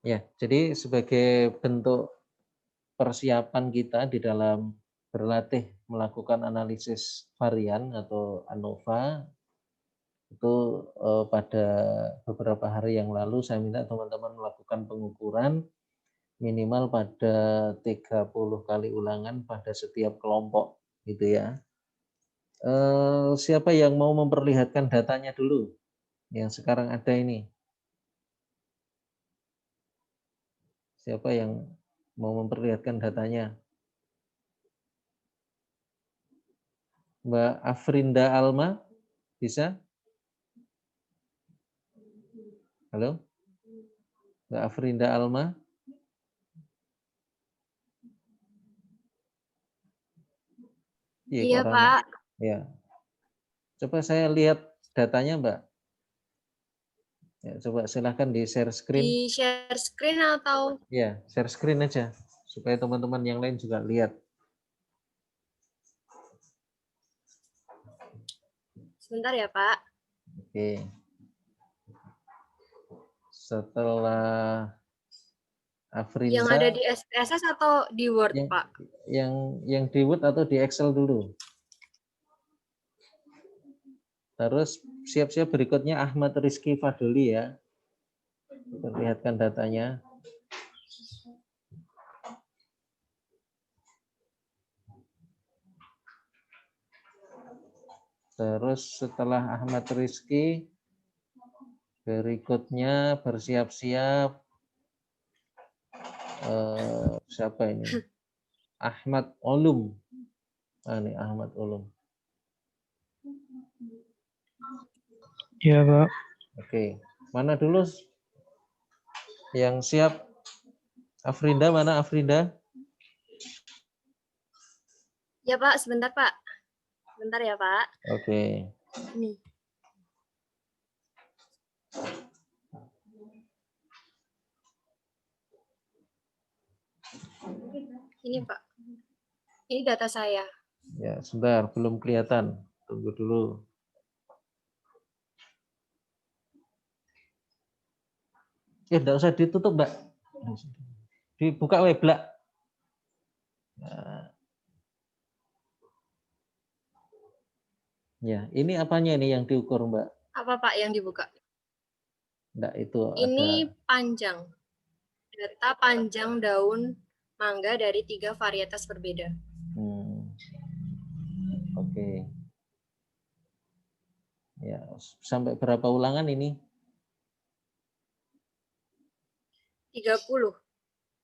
Ya, jadi sebagai bentuk persiapan kita di dalam berlatih melakukan analisis varian atau ANOVA, itu pada beberapa hari yang lalu saya minta teman-teman melakukan pengukuran minimal pada 30 kali ulangan pada setiap kelompok, gitu ya. Siapa yang mau memperlihatkan datanya dulu, yang sekarang ada ini? Siapa yang mau memperlihatkan datanya? Mbak Afrinda Alma, bisa? Halo? Mbak Afrinda Alma? Iya, Iya, kok rame. Pak. Ya. Coba saya lihat datanya, Mbak. Ya, coba silahkan di share screen. Di share screen atau Ya, share screen aja supaya teman-teman yang lain juga lihat. sebentar ya, Pak. Oke. Setelah Yang ada Afrinda di SPSS atau di Word, yang Pak? yang di Word atau di Excel dulu. Terus siap-siap berikutnya Ahmad Rizky Fadli ya. Perlihatkan datanya. Terus setelah Ahmad Rizky, berikutnya bersiap-siap siapa ini? Ahmad Olum. Ini Ahmad Olum. Iya, Pak. Oke. Mana dulu yang siap? Afrinda, mana Afrinda? Ya, Pak, sebentar, Pak. Sebentar ya, Pak. Oke. Ini. Ini, Pak. Ini data saya. Ya, sebentar, belum kelihatan. Tunggu dulu. Enggak usah ditutup, Mbak. Dibuka weblak. Nah, ya, ini apanya ini yang diukur, Mbak? Apa, Pak, yang dibuka? Enggak, itu Ini ada. panjang. Data panjang daun mangga dari 3 varietas berbeda. Oke. Ya, sampai berapa ulangan ini? 30.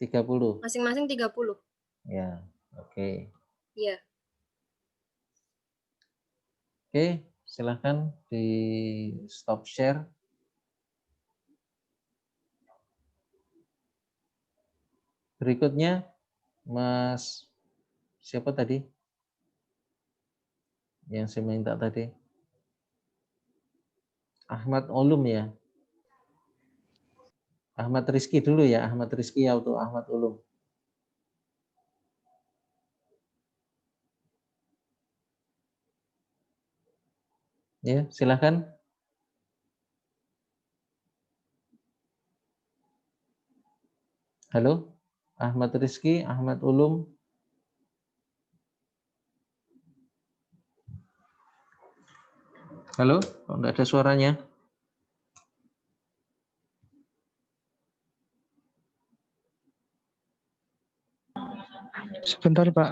30. Masing-masing 30. Ya, oke. Iya. Oke, silahkan di stop share. Berikutnya, Mas siapa tadi? Yang saya minta tadi. Ahmad Olum ya. Ahmad Rizky dulu ya, Ahmad Rizky atau Ahmad Olum. Ya, silahkan. Halo, Ahmad Rizky, Ahmad Ulum. Halo, kok enggak ada suaranya? Sebentar, Pak.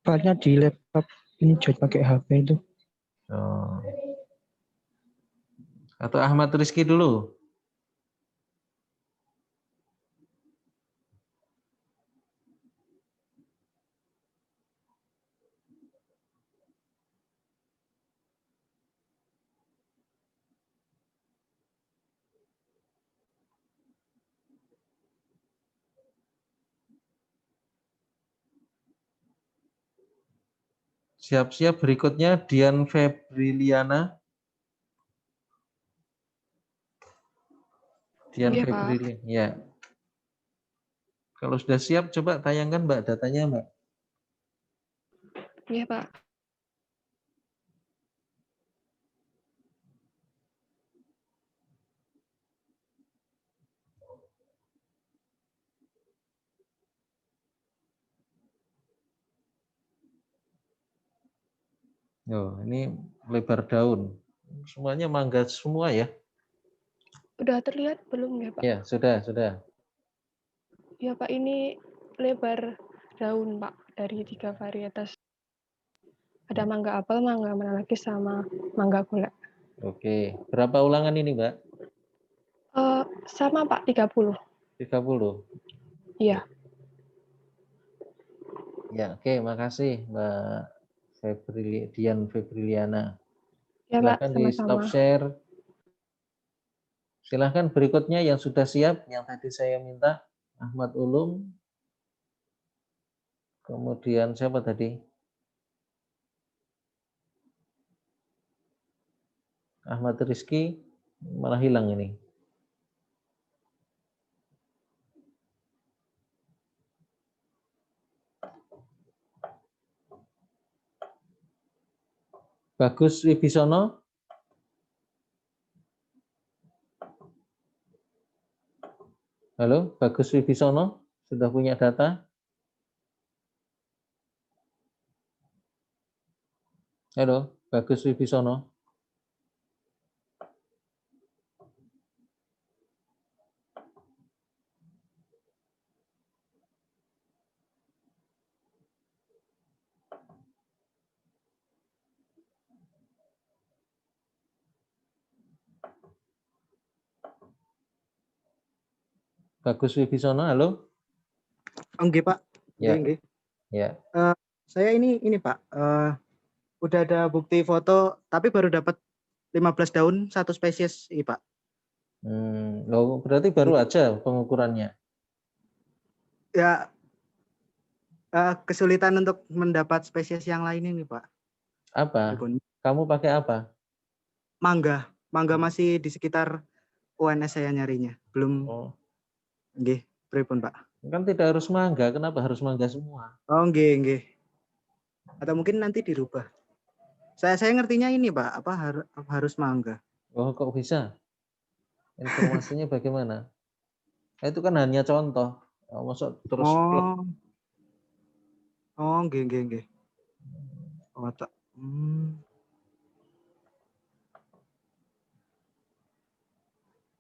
Paknya di laptop ini jadi pakai HP itu. Oh. Atau Ahmad Rizky dulu. Siap-siap berikutnya Dian Febriliana. Dian Iya, Pak. Febriliana. Ya. Kalau sudah siap, coba tayangkan Mbak datanya Mbak. Iya, Pak. Oh, ini lebar daun. Semuanya mangga semua ya? Udah terlihat belum ya Pak? Ya, sudah, sudah. Ya Pak, ini lebar daun Pak dari 3 varietas. Ada mangga apel, mangga menalakis, sama mangga golek. Oke. Berapa ulangan ini, Mbak? Sama Pak, 30. 30. Iya. Ya, oke, makasih Mbak Dian Febriliana. Ya Pak, Silahkan di stop sama-sama. share. Silahkan berikutnya yang sudah siap, yang tadi saya minta, Ahmad Ulum. Kemudian siapa tadi? Ahmad Rizky, malah hilang ini. Bagus Wibisono. Halo, Bagus Wibisono, sudah punya data? Halo, Bagus Wibisono. Bagus Wibisono, halo? Oke Pak. Ya. Nggih. Ya. Saya ini Pak, udah ada bukti foto, tapi baru dapat 15 daun satu spesies, Pak. Berarti baru aja pengukurannya. Ya, kesulitan untuk mendapat spesies yang lain ini Pak. Apa? Pripun? Kamu pakai apa? Mangga masih di sekitar UNS saya nyarinya. Belum. Oh, Nggih, pripun Pak? kan tidak harus mangga, kenapa harus mangga semua? Oh, nggih. Atau mungkin nanti dirubah. Saya ngertinya ini Pak, harus mangga. Oh, kok bisa? Informasinya bagaimana? Itu kan hanya contoh. Maksud terus plek. Oh, nggih. Oh, tak.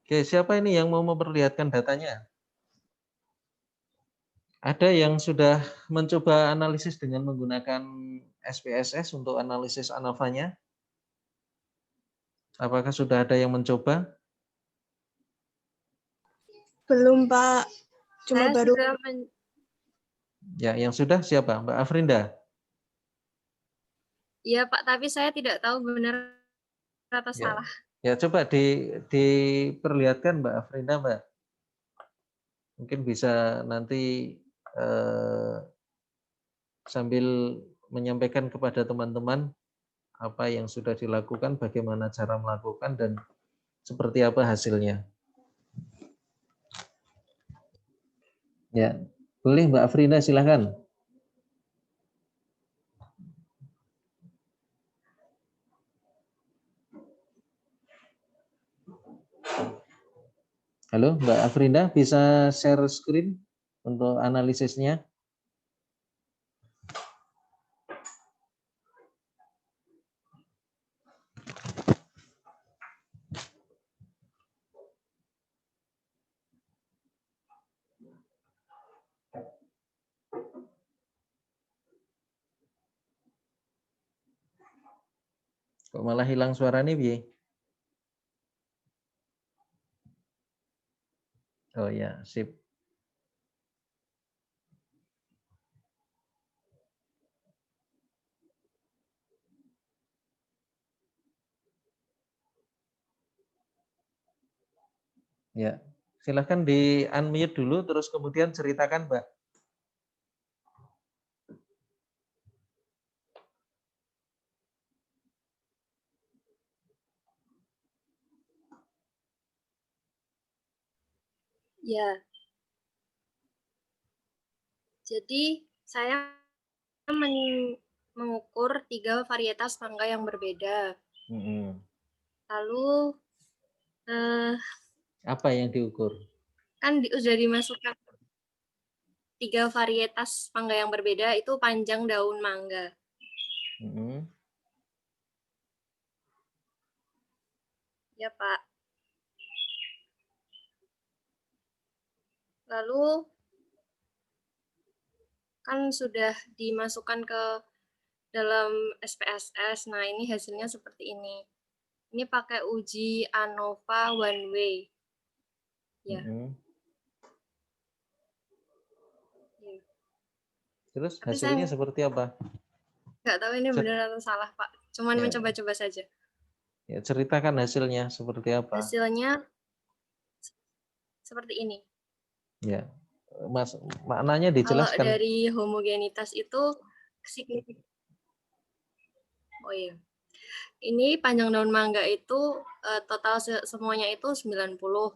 Oke, siapa ini yang mau memperlihatkan datanya? Ada yang sudah mencoba analisis dengan menggunakan SPSS untuk analisis ANOVA-nya? Apakah sudah ada yang mencoba? Belum, Pak. Cuma Saya baru sudah Ya, yang sudah siapa? Mbak Afrinda? Iya, Pak, tapi saya tidak tahu benar atau Ya. salah. Ya, coba diperlihatkan Mbak Afrinda, Mbak. Mungkin bisa nanti sambil menyampaikan kepada teman-teman apa yang sudah dilakukan, bagaimana cara melakukan, dan seperti apa hasilnya. Ya, boleh Mbak Afrinda, silahkan. Halo Mbak Afrinda, bisa share screen untuk analisisnya? Kok malah hilang suaranya, Bi? Oh ya, sip. Ya, silahkan di unmute dulu, terus kemudian ceritakan, Mbak. Ya. Jadi saya mengukur 3 varietas mangga yang berbeda. Lalu apa yang diukur? Kan sudah dimasukkan 3 varietas mangga yang berbeda, itu panjang daun mangga. Ya, Pak. Lalu kan sudah dimasukkan ke dalam SPSS. Nah, ini hasilnya seperti ini. Ini pakai uji ANOVA one way. Ya. Mm-mm. Ya. Terus Tapi hasilnya saya seperti apa? nggak tahu ini Cer- benar atau salah, Pak. Cuman Ya. mencoba-coba saja. Ya, ceritakan hasilnya seperti apa? Hasilnya seperti ini. Ya, Mas, maknanya Kalau dijelaskan. dari homogenitas itu signifikan. Oh iya. Ini panjang daun mangga itu total semuanya itu 90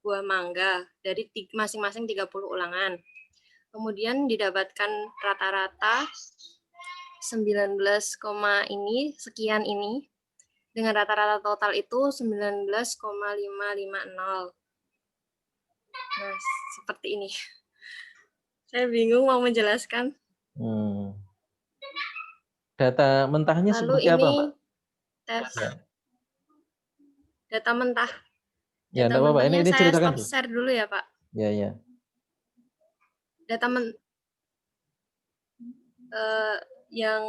buah mangga dari masing-masing 30 ulangan. Kemudian didapatkan rata-rata 19, sekian ini. Dengan rata-rata total itu 19,550. Nah, seperti ini. Saya bingung mau menjelaskan. Data mentahnya Lalu seperti apa, ini Mbak? tes Ya, data mentah. ya Data enggak apa-apa. mentahnya Ini saya ceritakan stop dulu. share dulu ya, Pak. Ya, ya. Data yang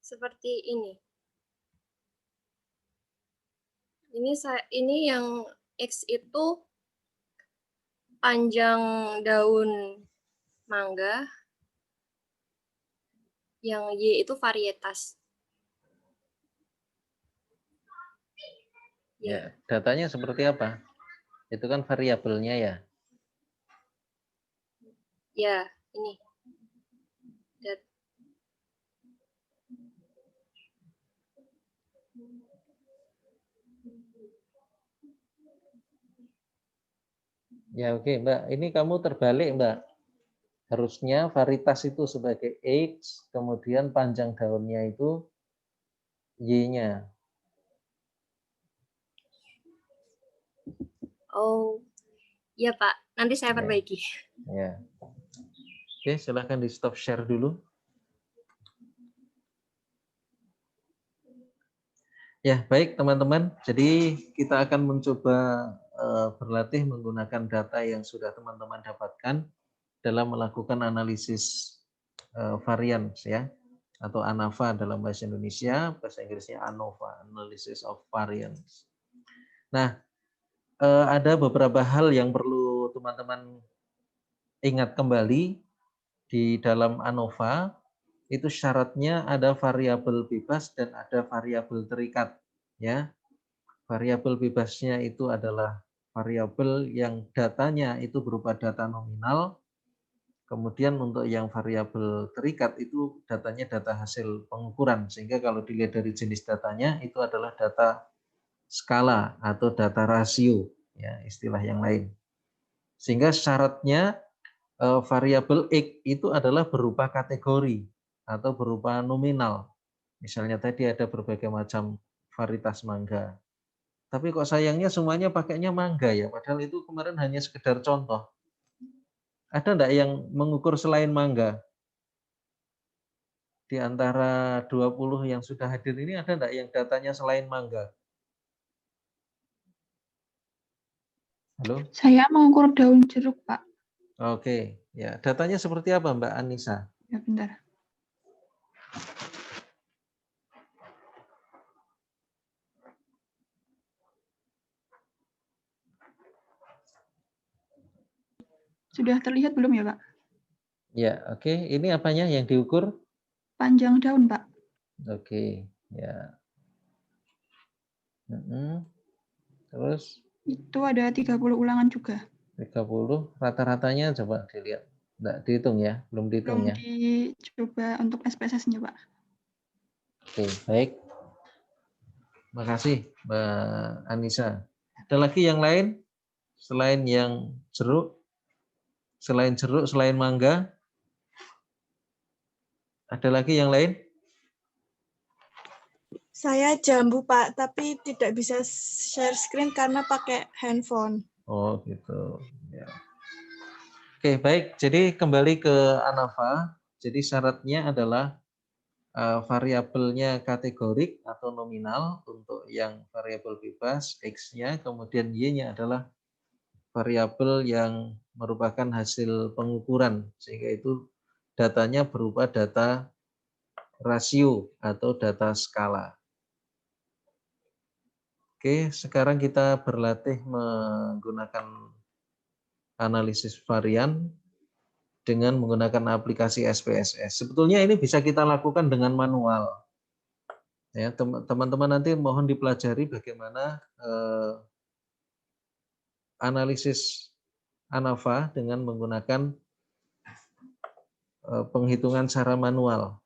seperti ini. Ini yang X itu panjang daun mangga, yang Y itu varietas. Ya, datanya seperti apa? Itu kan variabelnya ya. Ya, ini. Ya, oke, Mbak. Ini kamu terbalik, Mbak. Harusnya varietas itu sebagai X, kemudian panjang daunnya itu Y-nya. Oh, iya Pak. Nanti saya Ya. perbaiki. Ya. Oke, silahkan di stop share dulu. Ya, baik teman-teman. Jadi kita akan mencoba berlatih menggunakan data yang sudah teman-teman dapatkan dalam melakukan analisis varian ya, atau ANAVA dalam bahasa Indonesia, bahasa Inggrisnya ANOVA, Analysis of Variance. Nah, ada beberapa hal yang perlu teman-teman ingat kembali di dalam ANOVA. Itu syaratnya ada variabel bebas dan ada variabel terikat ya. Variabel bebasnya itu adalah variabel yang datanya itu berupa data nominal. Kemudian untuk yang variabel terikat itu datanya data hasil pengukuran, sehingga kalau dilihat dari jenis datanya itu adalah data skala atau data rasio ya, istilah yang lain. Sehingga syaratnya variabel X itu adalah berupa kategori atau berupa nominal. Misalnya tadi ada berbagai macam varietas mangga. Tapi kok sayangnya semuanya pakainya mangga ya, padahal itu kemarin hanya sekedar contoh. Ada enggak yang mengukur selain mangga? Di antara 20 yang sudah hadir ini ada enggak yang datanya selain mangga? Halo? Saya mengukur daun jeruk, Pak. Oke, ya. Datanya seperti apa, Mbak Anissa? Ya, bentar. Sudah terlihat belum ya, Pak? Ya, oke. Ini apanya yang diukur? Panjang daun, Pak. Oke, ya. Terus? Itu ada 30 ulangan juga. 30, rata-ratanya coba dilihat. Enggak dihitung ya? Belum dihitung Belum ya? dicoba untuk SPSS-nya, Pak. Oke, baik. Makasih, Mbak Anissa. Ada lagi yang lain? Selain yang jeruk, selain mangga, ada lagi yang lain? Saya jambu, Pak, tapi tidak bisa share screen karena pakai handphone. Oh, gitu. Ya. Oke, baik. Jadi kembali ke ANAFA. Jadi syaratnya adalah variabelnya kategorik atau nominal untuk yang variabel bebas X-nya, kemudian Y-nya adalah variabel yang merupakan hasil pengukuran, sehingga itu datanya berupa data rasio atau data skala. Oke, sekarang kita berlatih menggunakan analisis varian dengan menggunakan aplikasi SPSS. Sebetulnya ini bisa kita lakukan dengan manual. Ya, teman-teman nanti mohon dipelajari bagaimana analisis ANAFA dengan menggunakan penghitungan secara manual.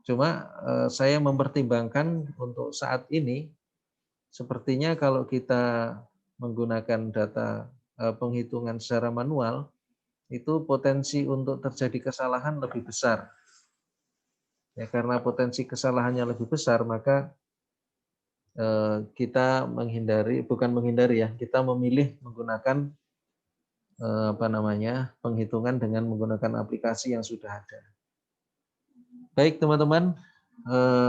Cuma saya mempertimbangkan untuk saat ini, sepertinya kalau kita menggunakan data penghitungan secara manual, itu potensi untuk terjadi kesalahan lebih besar. Ya, karena potensi kesalahannya lebih besar, maka kita bukan menghindari ya, kita memilih menggunakan penghitungan dengan menggunakan aplikasi yang sudah ada. Baik teman-teman,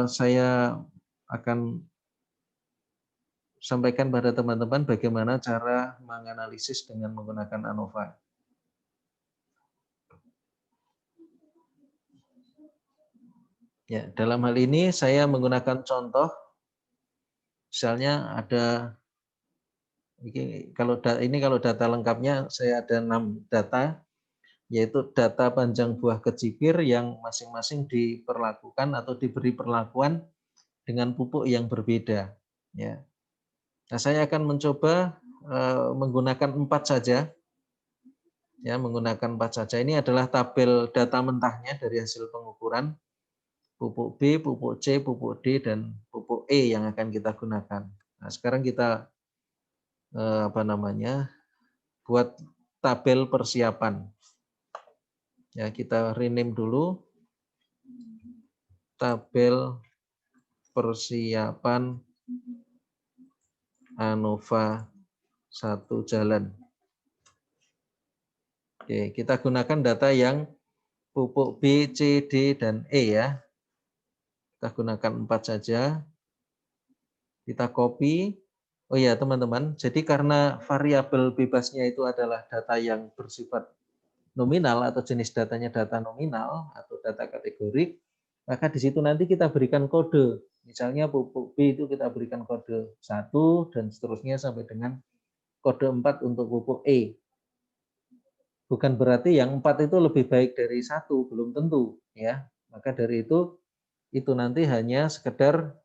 saya akan sampaikan pada teman-teman bagaimana cara menganalisis dengan menggunakan ANOVA. Ya, dalam hal ini saya menggunakan contoh, misalnya ada kalau data lengkapnya saya ada 6 data, yaitu data panjang buah kecipir yang masing-masing diperlakukan atau diberi perlakuan dengan pupuk yang berbeda. Ya. Nah, saya akan mencoba menggunakan 4 saja. Ya, menggunakan 4 saja. Ini adalah tabel data mentahnya dari hasil pengukuran pupuk B, pupuk C, pupuk D, dan pupuk E yang akan kita gunakan. Nah, sekarang kita buat tabel persiapan. Ya, kita rename dulu tabel persiapan ANOVA 1 jalan. Oke, kita gunakan data yang pupuk B, C, D, dan E ya. Kita gunakan 4 saja. Kita copy. Oh ya teman-teman, jadi karena variabel bebasnya itu adalah data yang bersifat nominal atau jenis datanya data nominal atau data kategorik, maka di situ nanti kita berikan kode. Misalnya pupuk B itu kita berikan kode 1 dan seterusnya sampai dengan kode 4 untuk pupuk E. Bukan berarti yang 4 itu lebih baik dari 1, belum tentu ya. Maka dari itu nanti hanya sekedar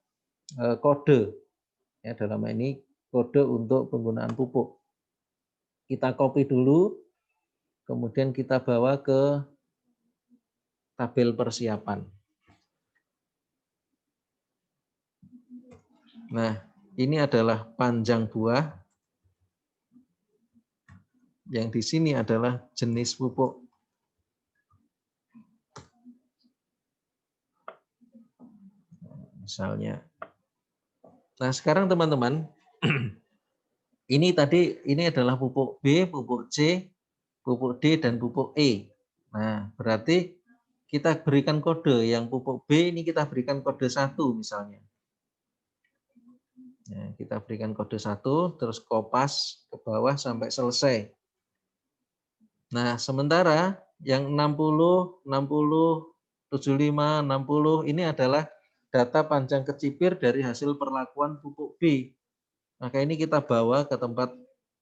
kode. Ya, dalam ini kode untuk penggunaan pupuk. Kita copy dulu, kemudian kita bawa ke tabel persiapan. Nah, ini adalah panjang buah. Yang di sini adalah jenis pupuk. Misalnya. Nah, sekarang teman-teman, ini adalah pupuk B, pupuk C, pupuk D, dan pupuk E. Nah, berarti kita berikan kode. Yang pupuk B ini kita berikan kode 1 misalnya. Nah, kita berikan kode 1, terus kopas ke bawah sampai selesai. Nah, sementara yang 60, 60, 75, 60 ini adalah data panjang kecipir dari hasil perlakuan pupuk B. Maka ini kita bawa ke tempat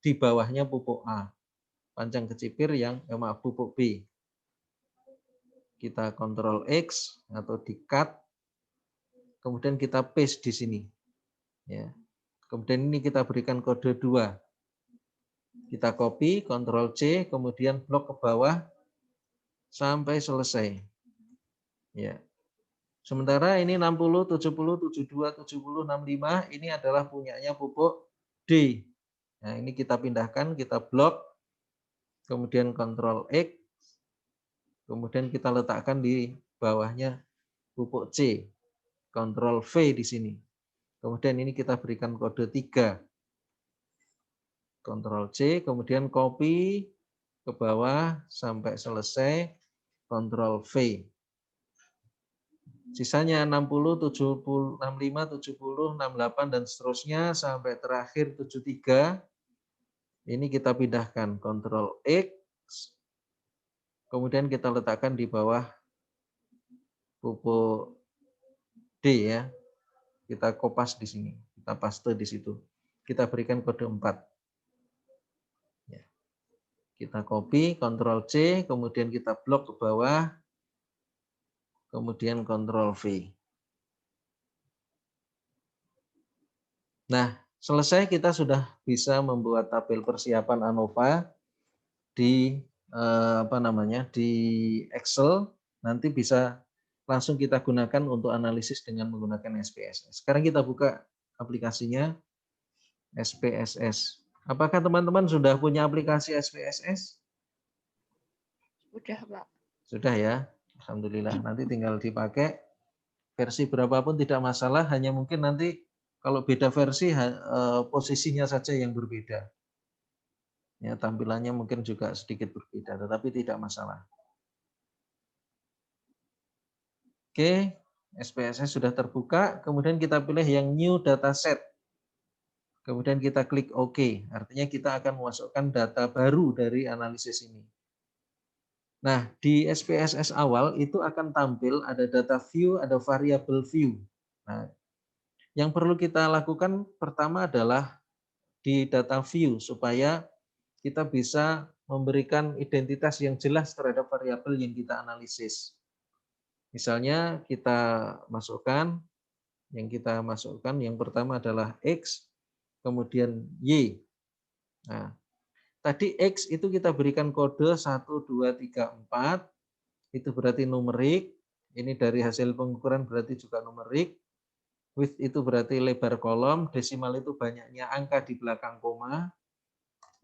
di bawahnya pupuk A. Panjang kecipir pupuk B. Kita Ctrl X atau di cut. Kemudian kita paste di sini. Ya. Kemudian ini kita berikan kode 2. Kita copy, Ctrl C, kemudian blok ke bawah sampai selesai. Ya. Sementara ini 60, 70, 72, 70, 65 ini adalah punyanya pupuk D. Nah, ini kita pindahkan, kita blok, kemudian Ctrl X, kemudian kita letakkan di bawahnya pupuk C, Ctrl V di sini. Kemudian ini kita berikan kode 3. Ctrl C, kemudian copy ke bawah sampai selesai, Ctrl V. Sisanya 60, 70, 65, 70, 68, dan seterusnya sampai terakhir 73. Ini kita pindahkan, Ctrl X, kemudian kita letakkan di bawah pupuk D ya. Kita kopas di sini, kita paste di situ. Kita berikan kode 4. Ya. Kita copy, Ctrl C, kemudian kita blok ke bawah, kemudian Ctrl V. Nah, selesai, kita sudah bisa membuat tabel persiapan ANOVA di di Excel. Nanti bisa langsung kita gunakan untuk analisis dengan menggunakan SPSS. Sekarang kita buka aplikasinya SPSS. Apakah teman-teman sudah punya aplikasi SPSS? Udah, Pak. Sudah ya, alhamdulillah. Nanti tinggal dipakai versi berapapun tidak masalah, hanya mungkin nanti kalau beda versi posisinya saja yang berbeda. Ya, tampilannya mungkin juga sedikit berbeda, tetapi tidak masalah. Oke, SPSS sudah terbuka, kemudian kita pilih yang new dataset. Kemudian kita klik OK, artinya kita akan memasukkan data baru dari analisis ini. Nah, di SPSS awal itu akan tampil ada data view, ada variable view. Nah, yang perlu kita lakukan pertama adalah di data view supaya kita bisa memberikan identitas yang jelas terhadap variabel yang kita analisis. Misalnya kita masukkan, yang pertama adalah X, kemudian Y. Nah, tadi X itu kita berikan kode 1, 2, 3, 4, itu berarti numerik, ini dari hasil pengukuran berarti juga numerik, width itu berarti lebar kolom, desimal itu banyaknya angka di belakang koma,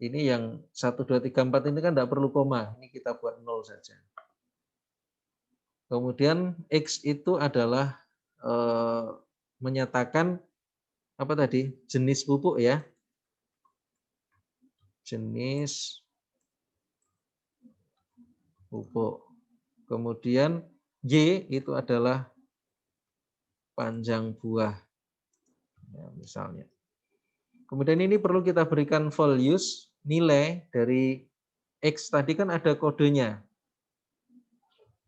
ini yang 1, 2, 3, 4 ini kan tidak perlu koma, ini kita buat 0 saja. Kemudian X itu adalah menyatakan apa tadi? Jenis pupuk ya. Jenis pupuk. Kemudian Y itu adalah panjang buah. Ya, misalnya. Kemudian ini perlu kita berikan values, nilai dari X tadi kan ada kodenya.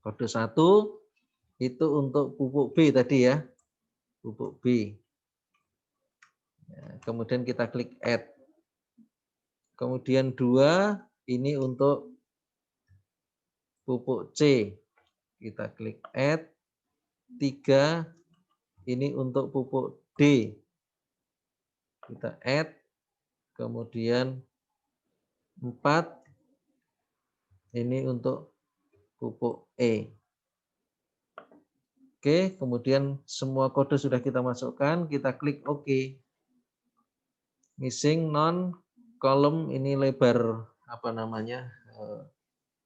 Kode 1 itu untuk pupuk B tadi ya. Pupuk B. Ya, kemudian kita klik add. Kemudian 2 ini untuk pupuk C. Kita klik add. 3 ini untuk pupuk D. Kita add. Kemudian 4 ini untuk pupuk E. Oke, kemudian semua kode sudah kita masukkan, kita klik OK. Missing non kolom ini lebar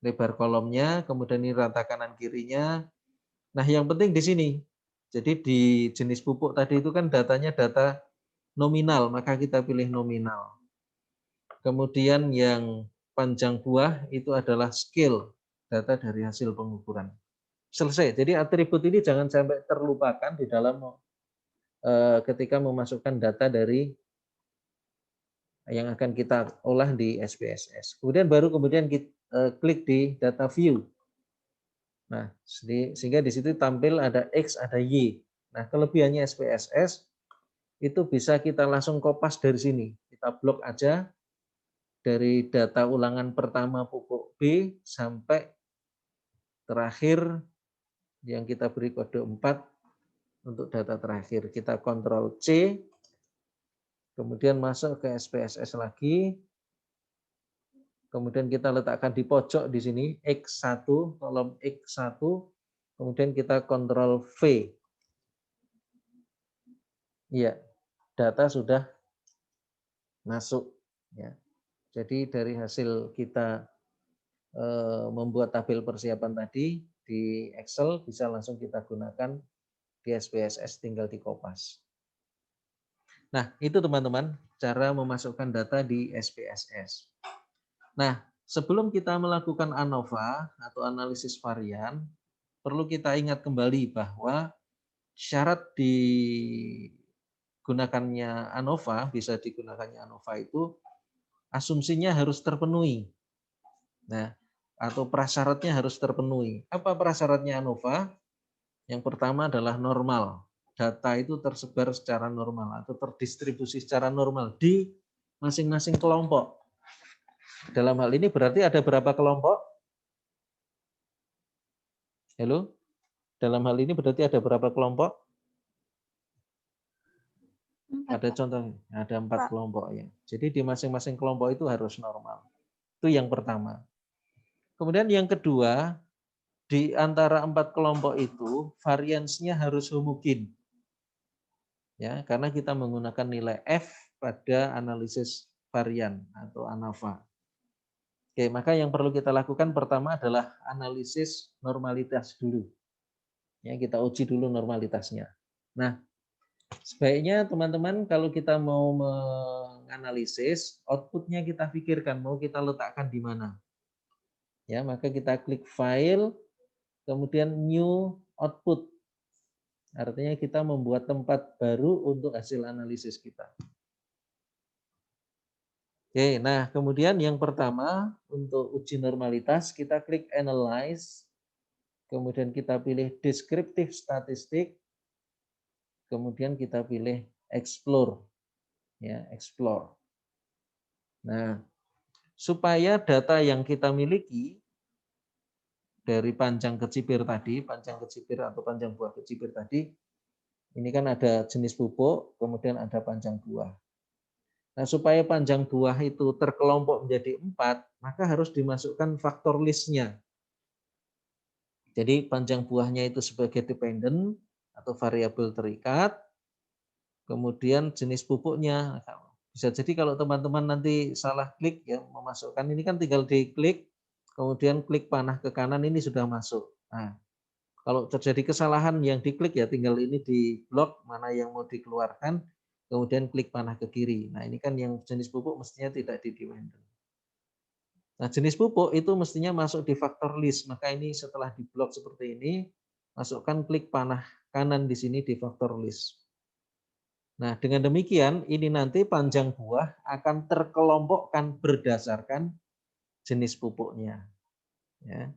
lebar kolomnya, kemudian ini rata kanan kirinya. Nah, yang penting di sini. Jadi di jenis pupuk tadi itu kan datanya data nominal, maka kita pilih nominal. Kemudian yang panjang buah itu adalah scale, data dari hasil pengukuran. Selesai. Jadi atribut ini jangan sampai terlupakan di dalam ketika memasukkan data dari yang akan kita olah di SPSS. Kemudian kita klik di data view. Nah, sehingga di situ tampil ada X, ada Y. Nah, kelebihannya SPSS itu bisa kita langsung kopas dari sini. Kita blok aja dari data ulangan pertama pupuk B sampai terakhir yang kita beri kode 4 untuk data terakhir. Kita Ctrl C, kemudian masuk ke SPSS lagi, kemudian kita letakkan di pojok di sini, X1, kolom X1, kemudian kita Ctrl V. Iya, data sudah masuk. Ya. Jadi dari hasil kita membuat tabel persiapan tadi di Excel bisa langsung kita gunakan di SPSS, tinggal di kopas. Nah, itu teman-teman cara memasukkan data di SPSS. Nah, sebelum kita melakukan ANOVA atau analisis varian, perlu kita ingat kembali bahwa syarat digunakannya ANOVA, bisa digunakannya ANOVA itu asumsinya harus terpenuhi. Nah, atau prasyaratnya harus terpenuhi. Apa prasyaratnya ANOVA? Yang pertama adalah normal. Data itu tersebar secara normal atau terdistribusi secara normal di masing-masing kelompok. Dalam hal ini berarti ada berapa kelompok? Halo? Dalam hal ini berarti ada berapa kelompok? Ada contoh, ada 4 kelompok ya. Jadi di masing-masing kelompok itu harus normal. Itu yang pertama. Kemudian yang kedua, di antara 4 kelompok itu variansnya harus homogen. Ya, karena kita menggunakan nilai F pada analisis varian atau ANOVA. Oke, maka yang perlu kita lakukan pertama adalah analisis normalitas dulu. Ya, kita uji dulu normalitasnya. Nah, sebaiknya teman-teman kalau kita mau menganalisis, outputnya kita pikirkan mau kita letakkan di mana. Ya, maka kita klik file, kemudian new output. Artinya kita membuat tempat baru untuk hasil analisis kita. Oke, nah kemudian yang pertama untuk uji normalitas kita klik analyze, kemudian kita pilih descriptive statistik, kemudian kita pilih explore, ya explore. Nah, supaya data yang kita miliki dari panjang kecipir tadi, panjang kecipir atau panjang buah kecipir tadi, ini kan ada jenis pupuk, kemudian ada panjang buah. Nah, supaya panjang buah itu terkelompok menjadi 4, maka harus dimasukkan faktor list-nya. Jadi panjang buahnya itu sebagai dependent atau variabel terikat, kemudian jenis pupuknya. Bisa jadi kalau teman-teman nanti salah klik ya memasukkan ini kan tinggal diklik, kemudian klik panah ke kanan ini sudah masuk. Nah, kalau terjadi kesalahan yang diklik ya tinggal ini di blok mana yang mau dikeluarkan, kemudian klik panah ke kiri. Nah, ini kan yang jenis pupuk mestinya tidak di dependent. Nah, jenis pupuk itu mestinya masuk di faktor list. Maka ini setelah di blok seperti ini, masukkan klik panah kanan di sini di faktor list. Nah, dengan demikian ini nanti panjang buah akan terkelompokkan berdasarkan jenis pupuknya. Ya.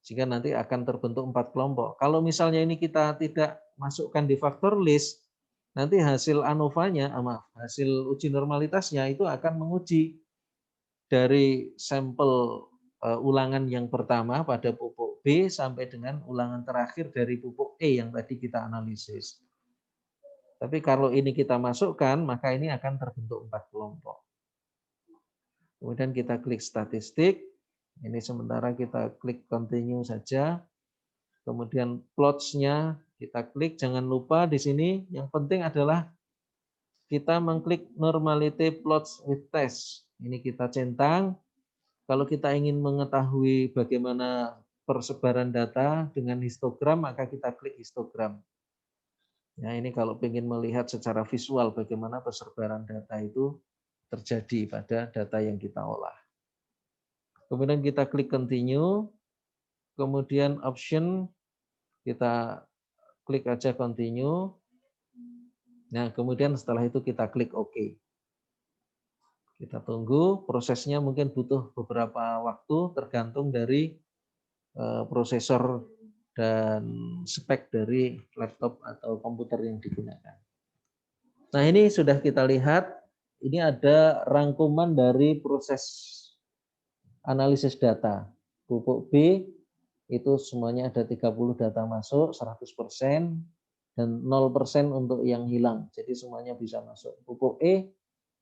Sehingga nanti akan terbentuk 4 kelompok. Kalau misalnya ini kita tidak masukkan di faktor list, nanti hasil ANOVA-nya, hasil uji normalitasnya itu akan menguji dari sampel ulangan yang pertama pada pupuk B sampai dengan ulangan terakhir dari pupuk E yang tadi kita analisis. Tapi kalau ini kita masukkan, maka ini akan terbentuk 4 kelompok. Kemudian kita klik statistik. Ini sementara kita klik continue saja. Kemudian plots-nya kita klik. Jangan lupa di sini yang penting adalah kita mengklik normality plots with test. Ini kita centang. Kalau kita ingin mengetahui bagaimana persebaran data dengan histogram, maka kita klik histogram. Ya, ini kalau ingin melihat secara visual bagaimana persebaran data itu terjadi pada data yang kita olah. Kemudian kita klik continue, kemudian option, kita klik aja continue. Nah, kemudian setelah itu kita klik OK. Kita tunggu, prosesnya mungkin butuh beberapa waktu tergantung dari prosesor dan spek dari laptop atau komputer yang digunakan. Nah, ini sudah kita lihat, ini ada rangkuman dari proses analisis data. Pupuk B itu semuanya ada 30 data masuk, 100%, dan 0% untuk yang hilang. Jadi semuanya bisa masuk. Pupuk E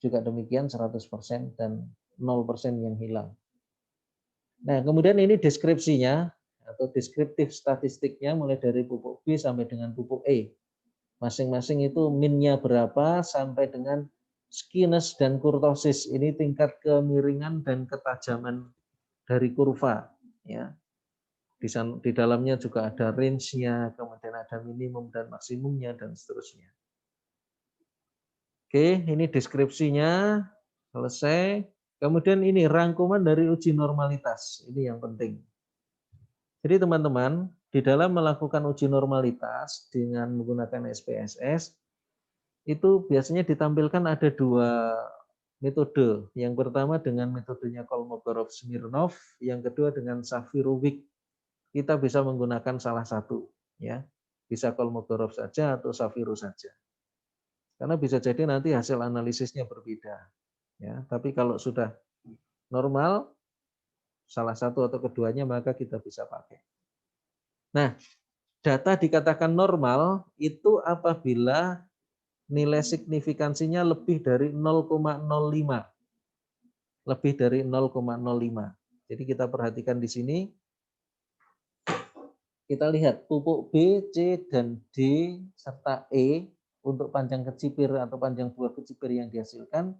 juga demikian 100% dan 0% yang hilang. Nah, kemudian ini deskripsinya atau deskriptif statistiknya mulai dari pupuk B sampai dengan pupuk E. Masing-masing itu minnya berapa sampai dengan skewness dan kurtosis. Ini tingkat kemiringan dan ketajaman dari kurva. Ya. Di dalamnya juga ada range-nya, kemudian ada minimum dan maksimumnya, dan seterusnya. Oke, ini deskripsinya selesai. Kemudian ini rangkuman dari uji normalitas. Ini yang penting. Jadi teman-teman, di dalam melakukan uji normalitas dengan menggunakan SPSS, itu biasanya ditampilkan ada dua metode. Yang pertama dengan metodenya Kolmogorov-Smirnov, yang kedua dengan Safirovic. Kita bisa menggunakan salah satu, ya. Bisa Kolmogorov saja atau Safiro saja. Karena bisa jadi nanti hasil analisisnya berbeda, ya. Tapi kalau sudah normal, salah satu atau keduanya, maka kita bisa pakai. Nah, data dikatakan normal itu apabila nilai signifikansinya lebih dari 0,05. Lebih dari 0,05. Jadi kita perhatikan di sini. Kita lihat pupuk B, C, dan D, serta E untuk panjang kecipir atau panjang buah kecipir yang dihasilkan.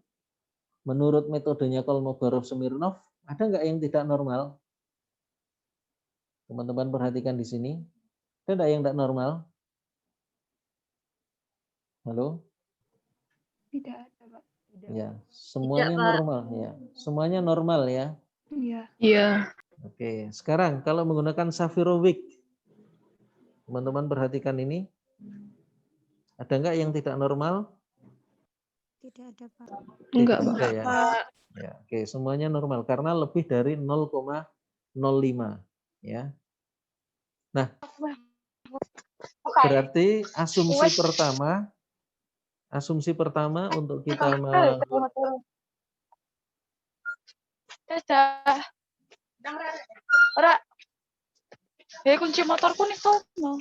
Menurut metodenya Kolmogorov-Smirnov, ada nggak yang tidak normal? Teman-teman perhatikan di sini. Ada nggak yang tidak normal? Halo? Tidak ada, Pak. Ya, semuanya Tidak, Pak. normal ya. Semuanya normal ya. Iya. Iya. Oke, sekarang kalau menggunakan Safirovic, teman-teman perhatikan ini. Ada nggak yang tidak normal? Tidak ada, Pak. Enggak, Tidak Pak. ada ya. Ya, oke, semuanya normal karena lebih dari 0,05 ya. Nah, berarti asumsi pertama untuk kita Ora, kunci motorku nih sono.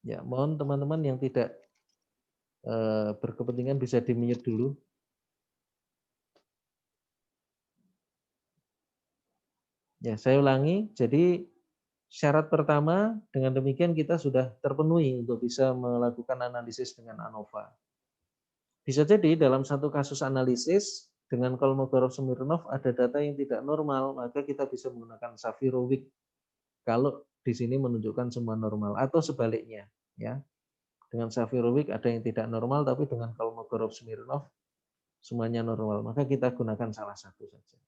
ya, mohon teman-teman yang tidak berkepentingan bisa di-mute dulu. Ya, saya ulangi. Jadi syarat pertama, dengan demikian kita sudah terpenuhi untuk bisa melakukan analisis dengan ANOVA. Bisa jadi dalam satu kasus analisis dengan Kolmogorov-Smirnov ada data yang tidak normal, maka kita bisa menggunakan Safirovic kalau di sini menunjukkan semua normal, atau sebaliknya, ya. Dengan Safirovic ada yang tidak normal, tapi dengan Kolmogorov-Smirnov semuanya normal, maka kita gunakan salah satu saja.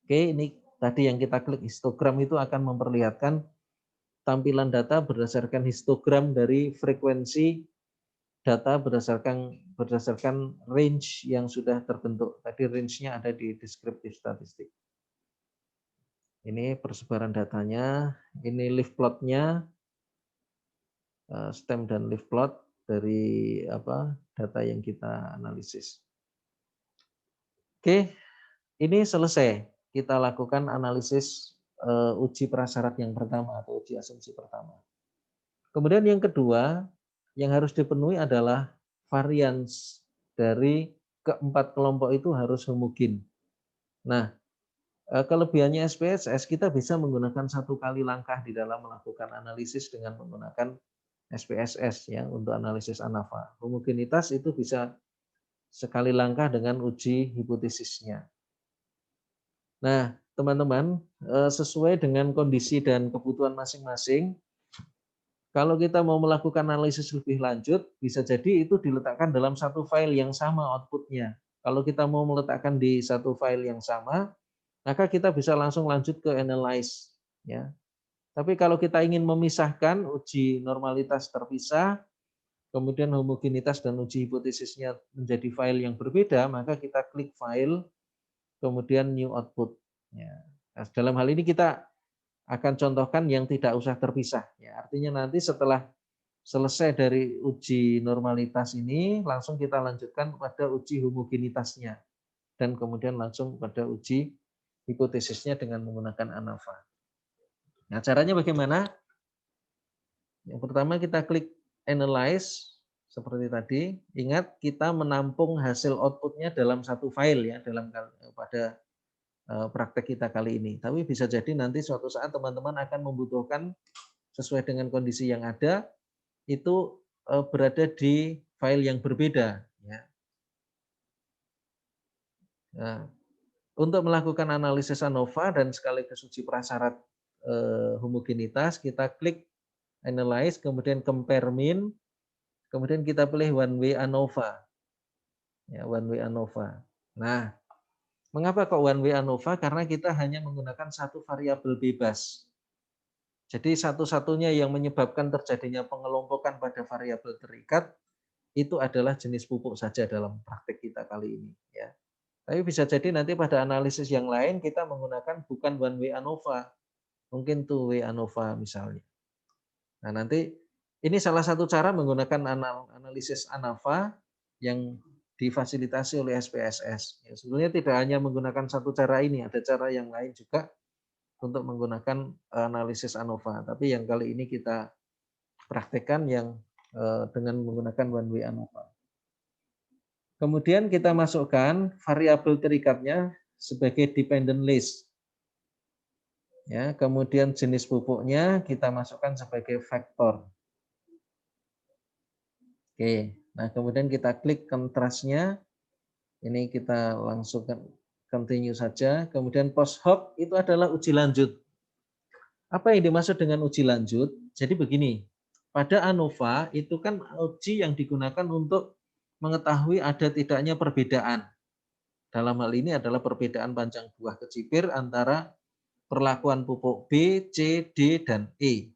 Oke, ini tadi yang kita klik histogram itu akan memperlihatkan tampilan data berdasarkan histogram dari frekuensi data berdasarkan range yang sudah terbentuk. Tadi range-nya ada di deskriptif statistik. Ini persebaran datanya, ini leaf plot-nya, stem dan leaf plot dari data yang kita analisis. Oke, ini selesai. Kita lakukan analisis uji prasyarat yang pertama atau uji asumsi pertama. Kemudian yang kedua, yang harus dipenuhi adalah varians dari keempat kelompok itu harus homogen. Nah, kelebihannya SPSS, kita bisa menggunakan satu kali langkah di dalam melakukan analisis dengan menggunakan SPSS ya untuk analisis ANOVA. Homogenitas itu bisa sekali langkah dengan uji hipotesisnya. Nah, teman-teman, sesuai dengan kondisi dan kebutuhan masing-masing, kalau kita mau melakukan analisis lebih lanjut, bisa jadi itu diletakkan dalam satu file yang sama outputnya. Kalau kita mau meletakkan di satu file yang sama, maka kita bisa langsung lanjut ke analyze. Ya. Tapi kalau kita ingin memisahkan uji normalitas terpisah, kemudian homogenitas dan uji hipotesisnya menjadi file yang berbeda, maka kita klik file, kemudian new output. Ya. Nah, dalam hal ini kita akan contohkan yang tidak usah terpisah. Ya, artinya nanti setelah selesai dari uji normalitas ini, langsung kita lanjutkan pada uji homogenitasnya. Dan kemudian langsung pada uji hipotesisnya dengan menggunakan ANOVA. Nah, caranya bagaimana? Yang pertama kita klik Analyze seperti tadi. Ingat kita menampung hasil outputnya dalam satu file ya pada praktek kita kali ini. Tapi bisa jadi nanti suatu saat teman-teman akan membutuhkan sesuai dengan kondisi yang ada itu berada di file yang berbeda. Ya. Nah, untuk melakukan analisis ANOVA dan sekaligus uji prasyarat homogenitas, kita klik Analyze, kemudian Compare Mean, kemudian kita pilih One Way ANOVA. Ya, One Way ANOVA. Nah, mengapa kok One Way ANOVA? Karena kita hanya menggunakan satu variabel bebas. Jadi satu-satunya yang menyebabkan terjadinya pengelompokan pada variabel terikat itu adalah jenis pupuk saja dalam praktek kita kali ini. Ya. Tapi bisa jadi nanti pada analisis yang lain kita menggunakan bukan One Way ANOVA, mungkin Two Way ANOVA misalnya. Nah, nanti ini salah satu cara menggunakan analisis ANOVA yang difasilitasi oleh SPSS. Ya, sebenarnya tidak hanya menggunakan satu cara ini, ada cara yang lain juga untuk menggunakan analisis ANOVA. Tapi yang kali ini kita praktekkan yang dengan menggunakan One Way ANOVA. Kemudian kita masukkan variabel terikatnya sebagai dependent list. Ya, kemudian jenis pupuknya kita masukkan sebagai vektor. Oke, nah kemudian kita klik kontrasnya. Ini kita langsung continue saja. Kemudian post hoc itu adalah uji lanjut. Apa yang dimaksud dengan uji lanjut? Jadi begini, pada ANOVA itu kan uji yang digunakan untuk mengetahui ada tidaknya perbedaan. Dalam hal ini adalah perbedaan panjang buah kecipir antara perlakuan pupuk B, C, D, dan E.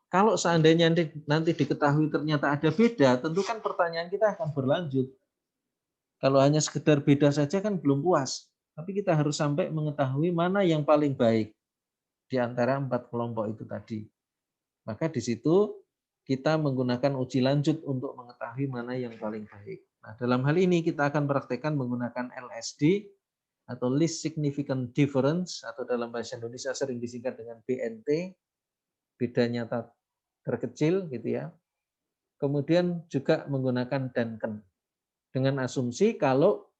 Kalau seandainya nanti diketahui ternyata ada beda, tentu kan pertanyaan kita akan berlanjut. Kalau hanya sekedar beda saja kan belum puas. Tapi kita harus sampai mengetahui mana yang paling baik di antara 4 kelompok itu tadi. Maka di situ kita menggunakan uji lanjut untuk mengetahui mana yang paling baik. Nah, dalam hal ini kita akan praktekkan menggunakan LSD atau Least Significant Difference, atau dalam bahasa Indonesia sering disingkat dengan BNT, beda nyata terkecil gitu ya. Kemudian juga menggunakan Duncan dengan asumsi kalau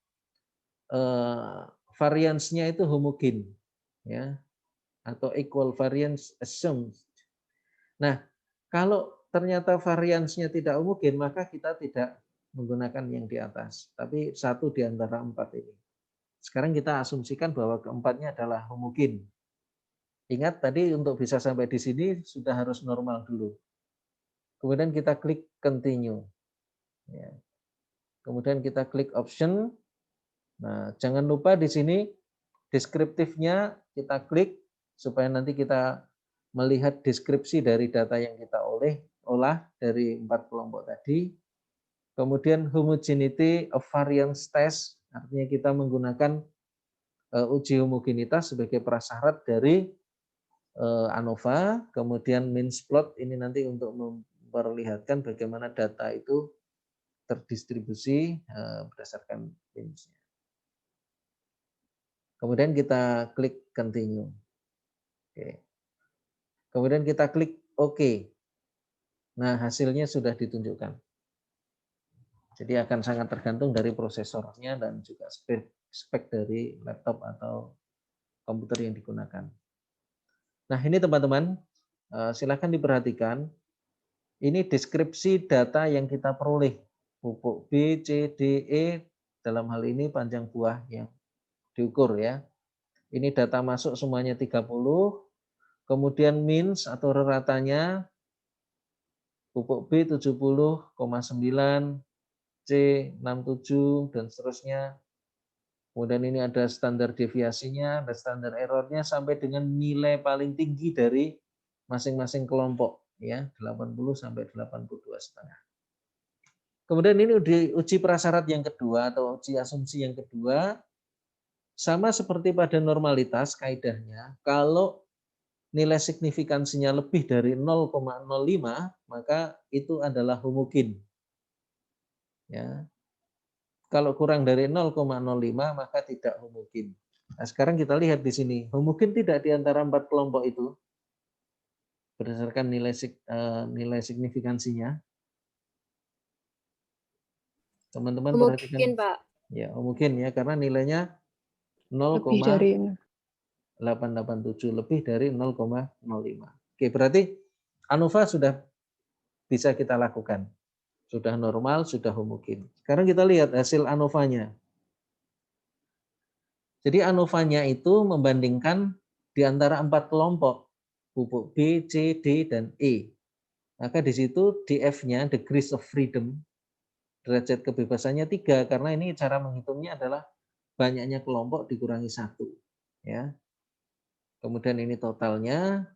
variance-nya itu homogen ya, atau equal variance assumed. Nah, kalau ternyata variance-nya tidak homogen, maka kita tidak menggunakan yang di atas, tapi satu di antara 4 ini. Sekarang kita asumsikan bahwa keempatnya adalah homogen. Ingat tadi untuk bisa sampai di sini sudah harus normal dulu. Kemudian kita klik continue. Ya. Kemudian kita klik option. Nah, jangan lupa di sini deskriptifnya kita klik supaya nanti kita melihat deskripsi dari data yang kita olah dari 4 kelompok tadi. Kemudian homogeneity of variance test, artinya kita menggunakan uji homogenitas sebagai prasyarat dari ANOVA. Kemudian means plot ini nanti untuk memperlihatkan bagaimana data itu terdistribusi berdasarkan means-nya. Kemudian kita klik continue. Oke. Kemudian kita klik OK. Nah, hasilnya sudah ditunjukkan. Jadi akan sangat tergantung dari prosesornya dan juga spek dari laptop atau komputer yang digunakan. Nah, ini teman-teman, silakan diperhatikan. Ini deskripsi data yang kita peroleh. Pupuk B, C, D, E, dalam hal ini panjang buah yang diukur ya. Ini data masuk semuanya 30. Kemudian means atau reratanya pupuk B 70,9, C 67 dan seterusnya. Kemudian ini ada standar deviasinya, ada standar errornya sampai dengan nilai paling tinggi dari masing-masing kelompok ya, 80 sampai 82,5. Kemudian ini uji prasyarat yang kedua atau uji asumsi yang kedua, sama seperti pada normalitas kaidahnya, kalau nilai signifikansinya lebih dari 0,05 maka itu adalah homogen. Ya. Kalau kurang dari 0,05 maka tidak homogen. Nah, sekarang kita lihat di sini, homogen tidak di antara 4 kelompok itu. berdasarkan nilai signifikansinya. Teman-teman perhatikan. Mungkin, Pak. Ya, mungkin ya, karena nilainya Lebih dari 0,887, lebih dari 0,05. Oke, berarti ANOVA sudah bisa kita lakukan. Sudah normal, sudah homogen. Sekarang kita lihat hasil ANOVA-nya. Jadi ANOVA-nya itu membandingkan di antara 4 kelompok, pupuk B, C, D, dan E. Maka di situ DF-nya, degrees of freedom, derajat kebebasannya 3, karena ini cara menghitungnya adalah banyaknya kelompok dikurangi 1. Ya. Kemudian ini totalnya.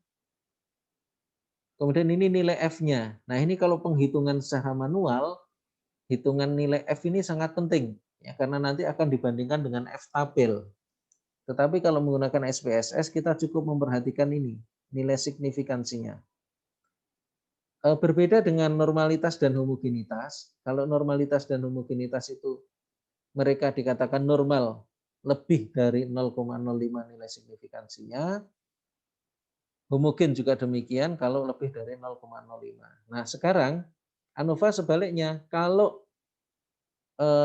Kemudian ini nilai F-nya. Nah, ini kalau penghitungan secara manual, hitungan nilai F ini sangat penting, ya, karena nanti akan dibandingkan dengan F-tabel. Tetapi kalau menggunakan SPSS, kita cukup memperhatikan ini, nilai signifikansinya. Berbeda dengan normalitas dan homogenitas. Kalau normalitas dan homogenitas itu mereka dikatakan normal lebih dari 0,05 nilai signifikansinya. Homogen juga demikian kalau lebih dari 0,05. Nah, sekarang ANOVA sebaliknya, kalau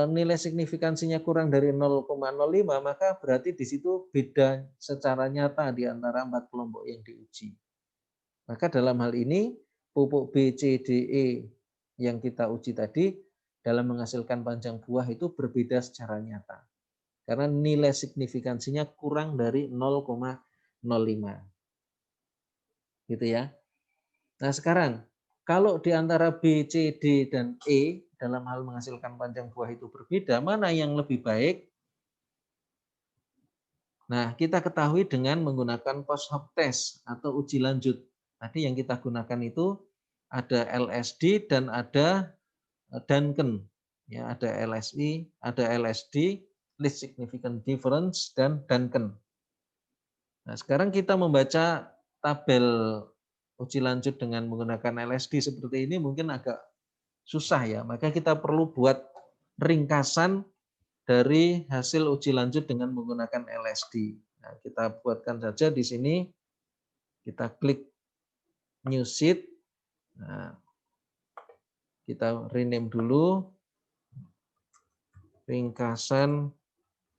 nilai signifikansinya kurang dari 0,05, maka berarti di situ beda secara nyata di antara 4 kelompok yang diuji. Maka dalam hal ini pupuk B, C, D, E yang kita uji tadi dalam menghasilkan panjang buah itu berbeda secara nyata. Karena nilai signifikansinya kurang dari 0,05. Gitu ya. Nah, sekarang kalau di antara B, C, D, dan E dalam hal menghasilkan panjang buah itu berbeda, mana yang lebih baik? Nah, kita ketahui dengan menggunakan post hoc test atau uji lanjut. Tadi yang kita gunakan itu ada LSD dan ada Duncan. Ya, ada LSI, ada LSD, least significant difference, dan Duncan. Nah, sekarang kita membaca tabel uji lanjut dengan menggunakan LSD seperti ini mungkin agak susah ya. Maka kita perlu buat ringkasan dari hasil uji lanjut dengan menggunakan LSD. Nah, kita buatkan saja di sini. Kita klik new sheet. Nah, kita rename dulu. Ringkasan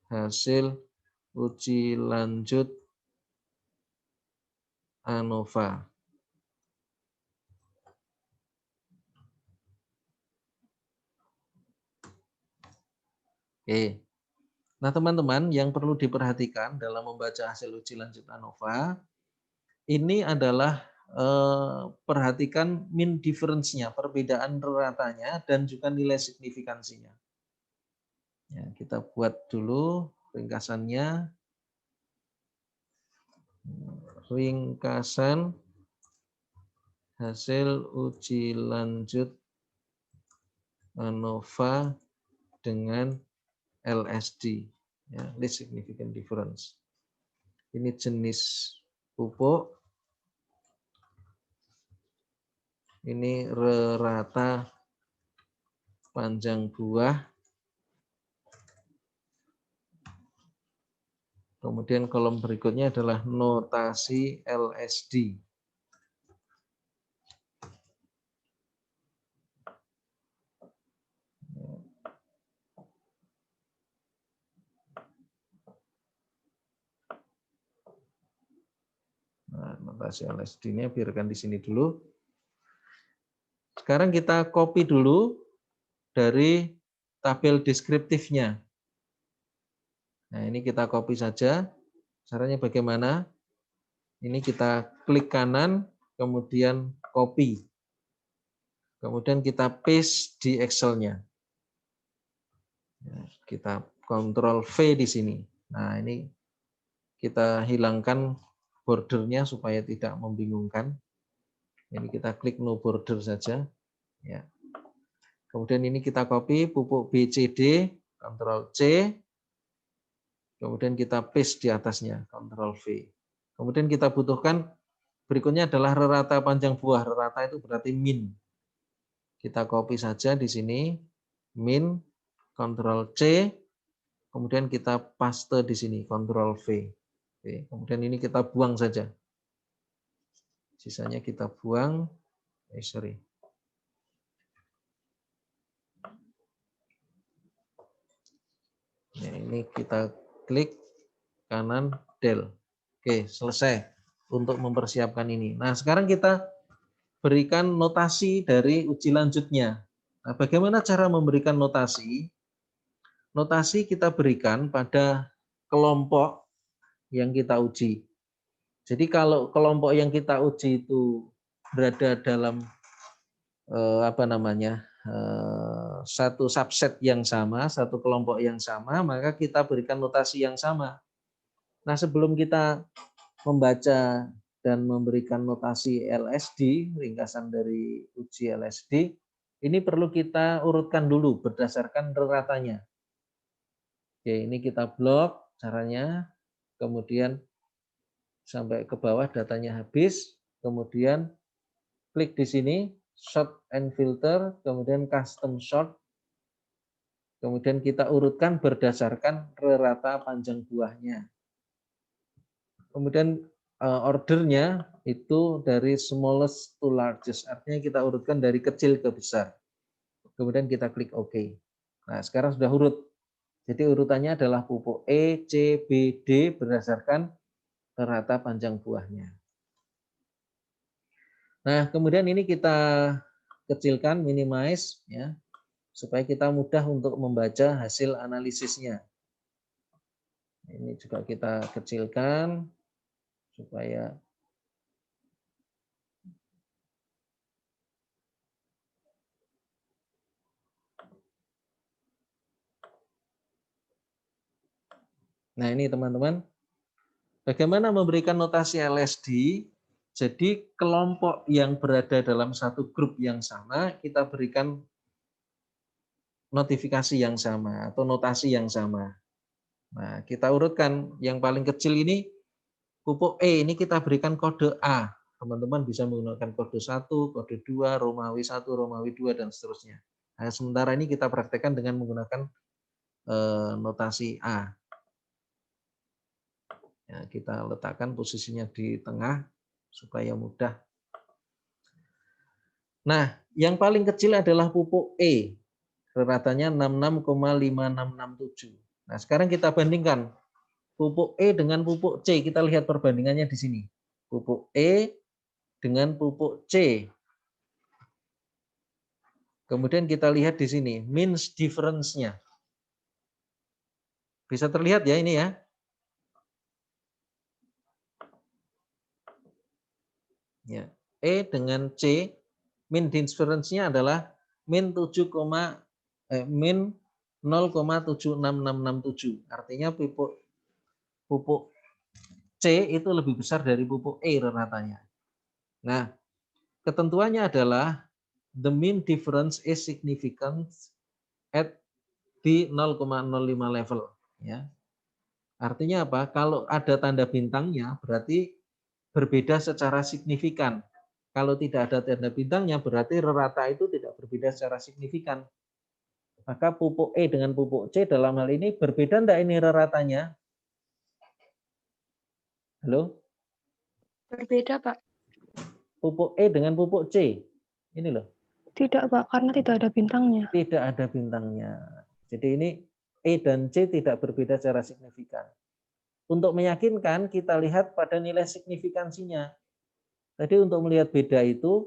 hasil uji lanjut ANOVA. Oke. Nah, teman-teman, yang perlu diperhatikan dalam membaca hasil uji lanjut ANOVA, ini adalah perhatikan mean difference-nya, perbedaan ratanya, dan juga nilai signifikansinya. Ya, kita buat dulu ringkasannya. Ringkasan hasil uji lanjut ANOVA dengan LSD, ya, least significant difference. Ini jenis pupuk, ini rata panjang buah, kemudian kolom berikutnya adalah notasi LSD. Nah, notasi LSD-nya biarkan di sini dulu. Sekarang kita copy dulu dari tabel deskriptifnya. Nah, ini kita copy saja. Caranya bagaimana? Ini kita klik kanan, kemudian copy. Kemudian kita paste di Excel-nya. Kita Ctrl V di sini. Nah, ini kita hilangkan bordernya supaya tidak membingungkan. Ini kita klik no border saja. Ya. Kemudian ini kita copy pupuk BCD, Ctrl C. Kemudian kita paste di atasnya, Ctrl V. Kemudian kita butuhkan berikutnya adalah rata panjang buah. Rata itu berarti min. Kita copy saja di sini, min, Ctrl C. Kemudian kita paste di sini, Ctrl V. Oke, kemudian ini kita buang saja. Sisanya kita buang. Sorry. Nah, ini kita klik kanan del. Oke, selesai untuk mempersiapkan ini. Nah, sekarang kita berikan notasi dari uji lanjutnya. Nah, bagaimana cara memberikan notasi? Notasi kita berikan pada kelompok yang kita uji. Jadi kalau kelompok yang kita uji itu berada dalam satu subset yang sama, satu kelompok yang sama, maka kita berikan notasi yang sama. Nah, sebelum kita membaca dan memberikan notasi LSD, ringkasan dari uji LSD, ini perlu kita urutkan dulu berdasarkan reratanya. Oke, ini kita blok caranya, kemudian sampai ke bawah datanya habis, kemudian klik di sini, sort and filter, kemudian custom sort, kemudian kita urutkan berdasarkan rerata panjang buahnya. Kemudian ordernya itu dari smallest to largest, artinya kita urutkan dari kecil ke besar. Kemudian kita klik OK. Nah, sekarang sudah urut. Jadi urutannya adalah pupuk E, C, B, D berdasarkan rata panjang buahnya. Nah, kemudian ini kita kecilkan, minimize, ya, supaya kita mudah untuk membaca hasil analisisnya. Ini juga kita kecilkan supaya nah ini teman-teman, bagaimana memberikan notasi LSD? Jadi kelompok yang berada dalam satu grup yang sama, kita berikan notifikasi yang sama atau notasi yang sama. Nah, kita urutkan yang paling kecil ini pupuk E, ini kita berikan kode A. Teman-teman bisa menggunakan kode 1, kode 2, Romawi 1, Romawi 2, dan seterusnya. Nah, sementara ini kita praktekkan dengan menggunakan notasi A. Ya, kita letakkan posisinya di tengah supaya mudah. Nah, yang paling kecil adalah pupuk E. Reratanya 66,5667. Nah, sekarang kita bandingkan pupuk E dengan pupuk C. Kita lihat perbandingannya di sini. Pupuk E dengan pupuk C. Kemudian kita lihat di sini means difference-nya. Bisa terlihat ya ini ya. Ya, E dengan C, mean difference-nya adalah min 0,76667. Artinya pupuk C itu lebih besar dari pupuk E reratanya. Nah, ketentuannya adalah the mean difference is significant at di 0,05 level. Ya. Artinya apa? Kalau ada tanda bintangnya berarti berbeda secara signifikan. Kalau tidak ada tanda bintangnya berarti rata itu tidak berbeda secara signifikan. Maka pupuk E dengan pupuk C dalam hal ini berbeda enggak ini reratanya? Halo? Berbeda, Pak. Pupuk E dengan pupuk C. Ini loh. Tidak, Pak, karena tidak ada bintangnya. Tidak ada bintangnya. Jadi ini E dan C tidak berbeda secara signifikan. Untuk meyakinkan, kita lihat pada nilai signifikansinya. Tadi untuk melihat beda itu,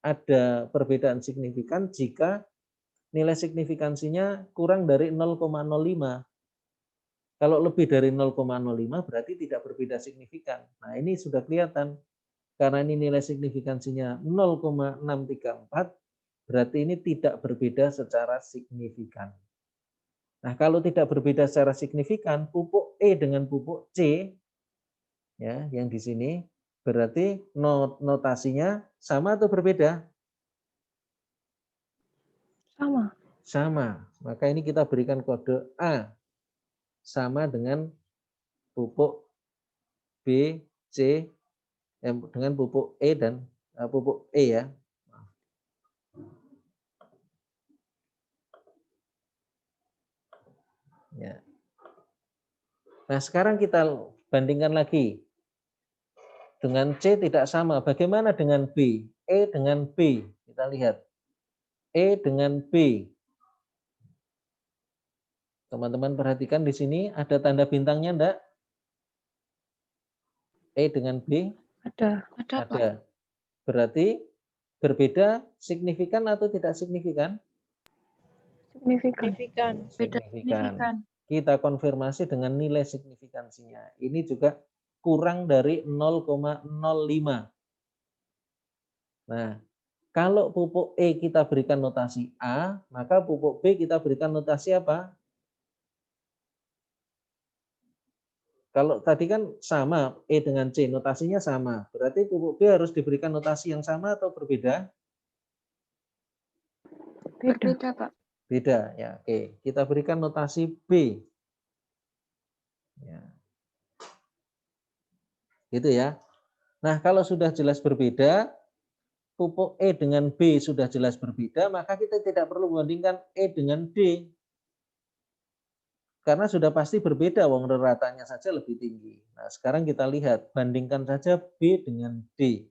ada perbedaan signifikan jika nilai signifikansinya kurang dari 0,05. Kalau lebih dari 0,05 berarti tidak berbeda signifikan. Nah ini sudah kelihatan. Karena ini nilai signifikansinya 0,634, berarti ini tidak berbeda secara signifikan. Nah, kalau tidak berbeda secara signifikan, pupuk E dengan pupuk C, ya, yang di sini, berarti notasinya sama atau berbeda? Sama. Sama. Maka ini kita berikan kode A, sama dengan pupuk B, C, dengan pupuk E dan pupuk E ya. Ya. Nah, sekarang kita bandingkan lagi. dengan C tidak sama. Bagaimana dengan B? E dengan B. Kita lihat. E dengan B. Teman-teman perhatikan di sini ada tanda bintangnya enggak? E dengan B Ada. Ada, Pak. ada. Berarti berbeda signifikan atau tidak signifikan? Signifikan. Signifikan. Beda Signifikan. signifikan. Kita konfirmasi dengan nilai signifikansinya. Ini juga kurang dari 0,05. Nah, kalau pupuk E kita berikan notasi A, maka pupuk B kita berikan notasi apa? Kalau tadi kan sama, E dengan C, notasinya sama. Berarti pupuk B harus diberikan notasi yang sama atau berbeda? Beda. Berbeda, Pak. Beda, ya. Oke, kita berikan notasi B. Ya. Gitu ya. Nah, kalau sudah jelas berbeda, pupuk E dengan B sudah jelas berbeda, maka kita tidak perlu membandingkan E dengan D. Karena sudah pasti berbeda, wong ratanya saja lebih tinggi. Nah, sekarang kita lihat, bandingkan saja B dengan D.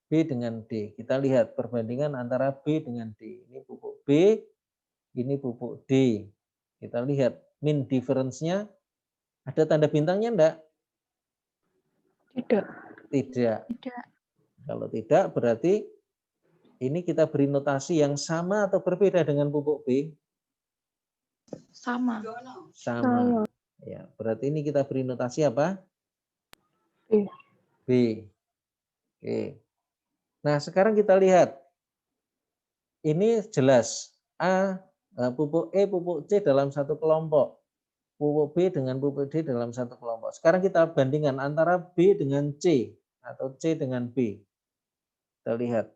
B dengan D. Kita lihat perbandingan antara B dengan D. Ini pupuk B, ini pupuk D. Kita lihat mean difference-nya. Ada tanda bintangnya enggak? Tidak. Tidak. Tidak. Kalau tidak, berarti ini kita beri notasi yang sama atau berbeda dengan pupuk B? Sama. Sama. Ya, berarti ini kita beri notasi apa? B. B. Oke. Nah, sekarang kita lihat. Ini jelas. Pupuk E, pupuk C dalam satu kelompok. Pupuk B dengan pupuk D dalam satu kelompok. Sekarang kita bandingkan antara B dengan C atau C dengan B. Kita lihat.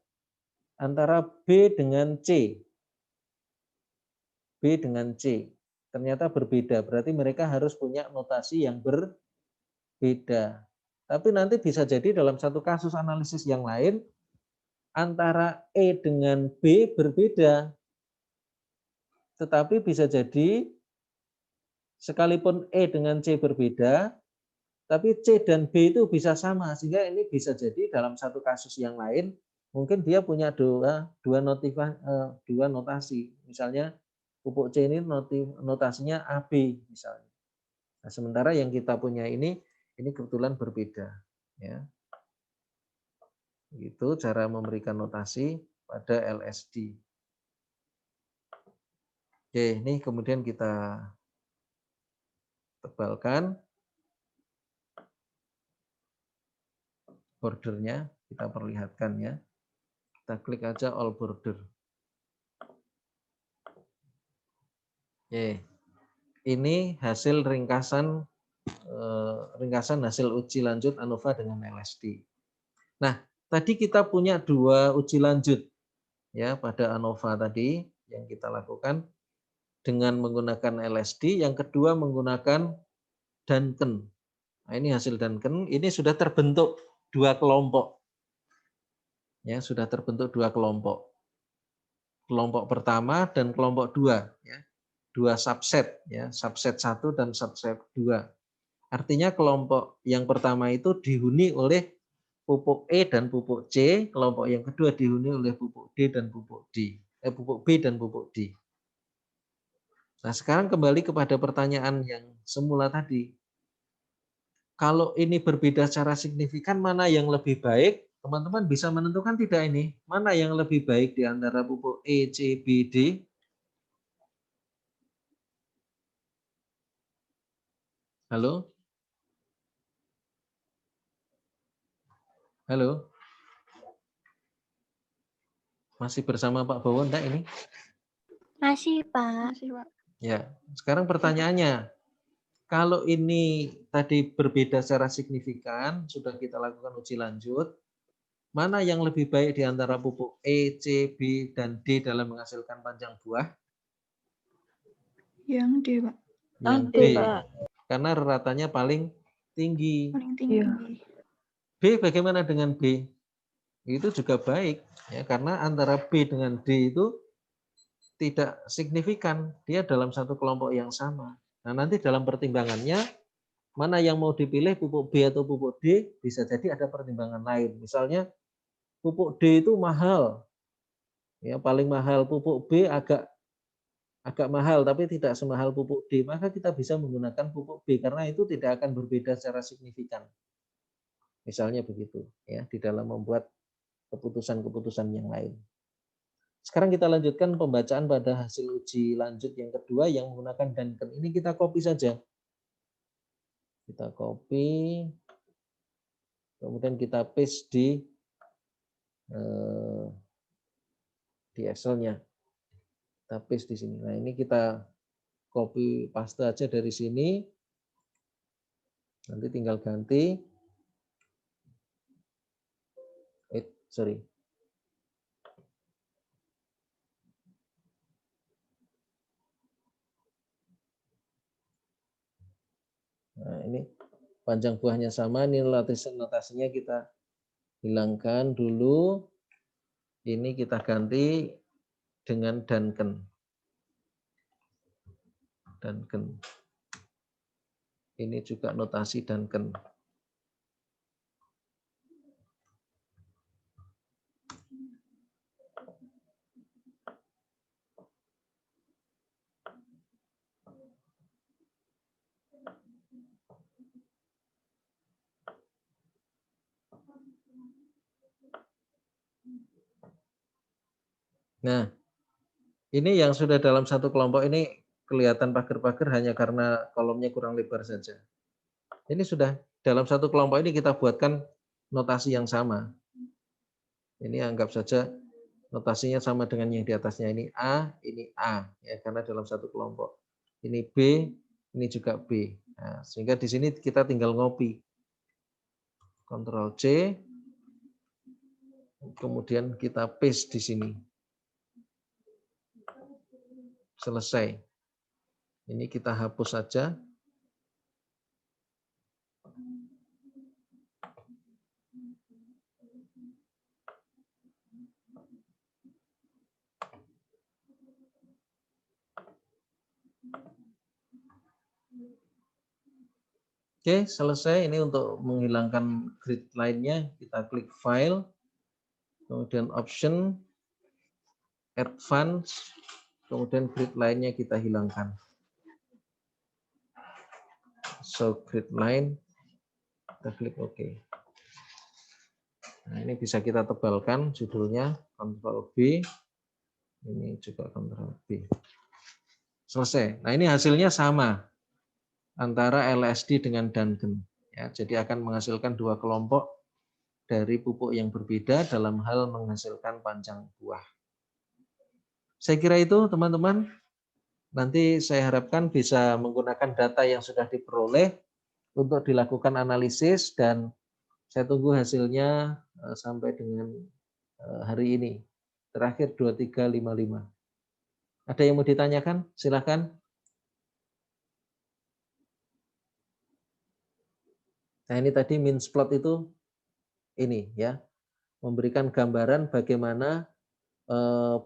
Antara B dengan C. B dengan C. Ternyata berbeda. Berarti mereka harus punya notasi yang berbeda. Tapi nanti bisa jadi dalam satu kasus analisis yang lain, antara E dengan B berbeda. Tetapi bisa jadi sekalipun E dengan C berbeda, tapi C dan B itu bisa sama. Sehingga ini bisa jadi dalam satu kasus yang lain, mungkin dia punya dua notasi. Misalnya pupuk C ini notasinya AB misalnya. Nah, sementara yang kita punya ini kebetulan berbeda. Ya. Itu cara memberikan notasi pada LSD. Oke, ini kemudian kita tebalkan bordernya, kita perlihatkan ya. Kita klik aja all border. Oke, ini hasil ringkasan hasil uji lanjut ANOVA dengan LSD. Nah, tadi kita punya dua uji lanjut ya pada ANOVA tadi yang kita lakukan dengan menggunakan LSD, yang kedua menggunakan Duncan. Nah, ini hasil Duncan, ini sudah terbentuk dua kelompok. Ya, sudah terbentuk dua kelompok. Kelompok pertama dan kelompok dua ya. Dua subset ya, subset 1 dan subset 2. Artinya kelompok yang pertama itu dihuni oleh pupuk E dan pupuk C, kelompok yang kedua dihuni oleh pupuk D dan pupuk D. Pupuk B dan pupuk D. Nah, sekarang kembali kepada pertanyaan yang semula tadi. Kalau ini berbeda secara signifikan, mana yang lebih baik? Teman-teman bisa menentukan tidak ini? Mana yang lebih baik di antara pupuk E, C, B, D? Halo? Halo? Masih bersama Pak Bowo enggak ini? Masih, Pak. Masih, Pak. Ya, sekarang pertanyaannya, kalau ini tadi berbeda secara signifikan, sudah kita lakukan uji lanjut, mana yang lebih baik di antara pupuk E, C, B, dan D dalam menghasilkan panjang buah? Yang D, Pak. Yang D, D, Pak. karena ratanya paling tinggi. Paling tinggi. Iya. B bagaimana dengan B? Itu juga baik, ya, karena antara B dengan D itu tidak signifikan, dia dalam satu kelompok yang sama. Nah, nanti dalam pertimbangannya mana yang mau dipilih, pupuk B atau pupuk D, bisa jadi ada pertimbangan lain. Misalnya pupuk D itu mahal, ya paling mahal, pupuk B agak mahal tapi tidak semahal pupuk D, maka kita bisa menggunakan pupuk B karena itu tidak akan berbeda secara signifikan. Misalnya begitu, ya di dalam membuat keputusan-keputusan yang lain. Sekarang kita lanjutkan pembacaan pada hasil uji lanjut yang kedua yang menggunakan Duncan. Ini kita copy saja. Kita copy, kemudian kita paste di Excel-nya. Kita paste di sini. Nah, ini kita copy paste aja dari sini. Nanti tinggal ganti. Sorry. Nah, ini panjang buahnya sama, ini notasinya kita hilangkan dulu. Ini kita ganti dengan Duncan. Duncan. Ini juga notasi Duncan. Nah, ini yang sudah dalam satu kelompok ini kelihatan pagar-pagar hanya karena kolomnya kurang lebar saja. Ini sudah dalam satu kelompok ini kita buatkan notasi yang sama. Ini anggap saja notasinya sama dengan yang di atasnya, ini A, ya karena dalam satu kelompok. Ini B, ini juga B. Nah, sehingga di sini kita tinggal ngopi. Ctrl C, kemudian kita paste di sini. Selesai. Ini kita hapus saja. Oke, selesai. Ini untuk menghilangkan grid line-nya, kita klik File, kemudian Option, Advance, kemudian grid line-nya kita hilangkan. Show grid line, kita klik OK. Nah, ini bisa kita tebalkan judulnya, Ctrl B, ini juga Ctrl B. Selesai. Nah, ini hasilnya sama antara LSD dengan Duncan. Ya, jadi akan menghasilkan dua kelompok dari pupuk yang berbeda dalam hal menghasilkan panjang buah. Saya kira itu teman-teman. Nanti saya harapkan bisa menggunakan data yang sudah diperoleh untuk dilakukan analisis dan saya tunggu hasilnya sampai dengan hari ini. Terakhir 2355. Ada yang mau ditanyakan? Silakan. Nah, ini tadi means plot itu ini ya, memberikan gambaran bagaimana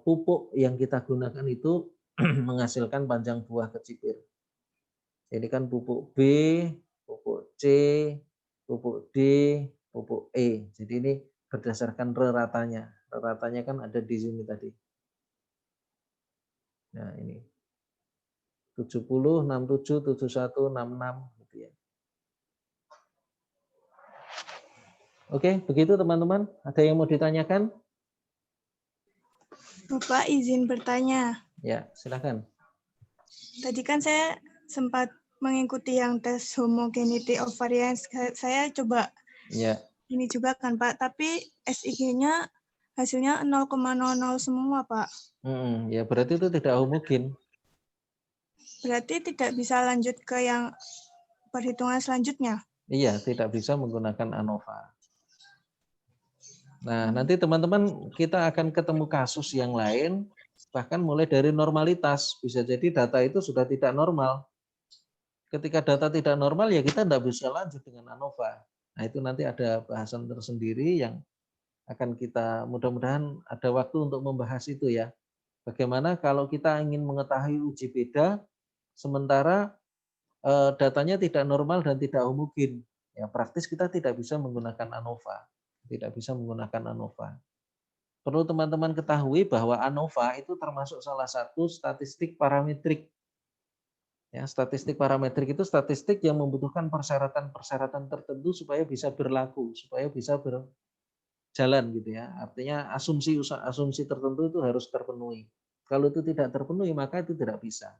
pupuk yang kita gunakan itu menghasilkan panjang buah kecipir. Ini kan pupuk B, pupuk C, pupuk D, pupuk E. Jadi ini berdasarkan reratanya. Reratanya kan ada di sini tadi. Nah, ini 70, 67, 71, 66 gitu ya. Oke, begitu teman-teman. Ada yang mau ditanyakan? Bapak izin bertanya. Ya, silakan. Tadi kan saya sempat mengikuti yang tes homogeneity of variance. Saya coba Ya. ini juga kan Pak, tapi SIG-nya hasilnya 0,00 semua Pak. Ya berarti itu tidak homogen. Berarti tidak bisa lanjut ke yang perhitungan selanjutnya? Iya, tidak bisa menggunakan ANOVA. Nah, nanti teman-teman kita akan ketemu kasus yang lain, bahkan mulai dari normalitas. Bisa jadi data itu sudah tidak normal. Ketika data tidak normal, ya kita tidak bisa lanjut dengan ANOVA. Nah, itu nanti ada bahasan tersendiri yang akan kita, mudah-mudahan ada waktu untuk membahas itu ya. Bagaimana kalau kita ingin mengetahui uji beda, sementara datanya tidak normal dan tidak homogen. Ya, praktis kita tidak bisa menggunakan ANOVA. Tidak bisa menggunakan ANOVA. Perlu teman-teman ketahui bahwa ANOVA itu termasuk salah satu statistik parametrik. Ya, statistik parametrik itu statistik yang membutuhkan persyaratan-persyaratan tertentu supaya bisa berlaku, supaya bisa berjalan gitu ya. Artinya asumsi tertentu itu harus terpenuhi. Kalau itu tidak terpenuhi maka itu tidak bisa.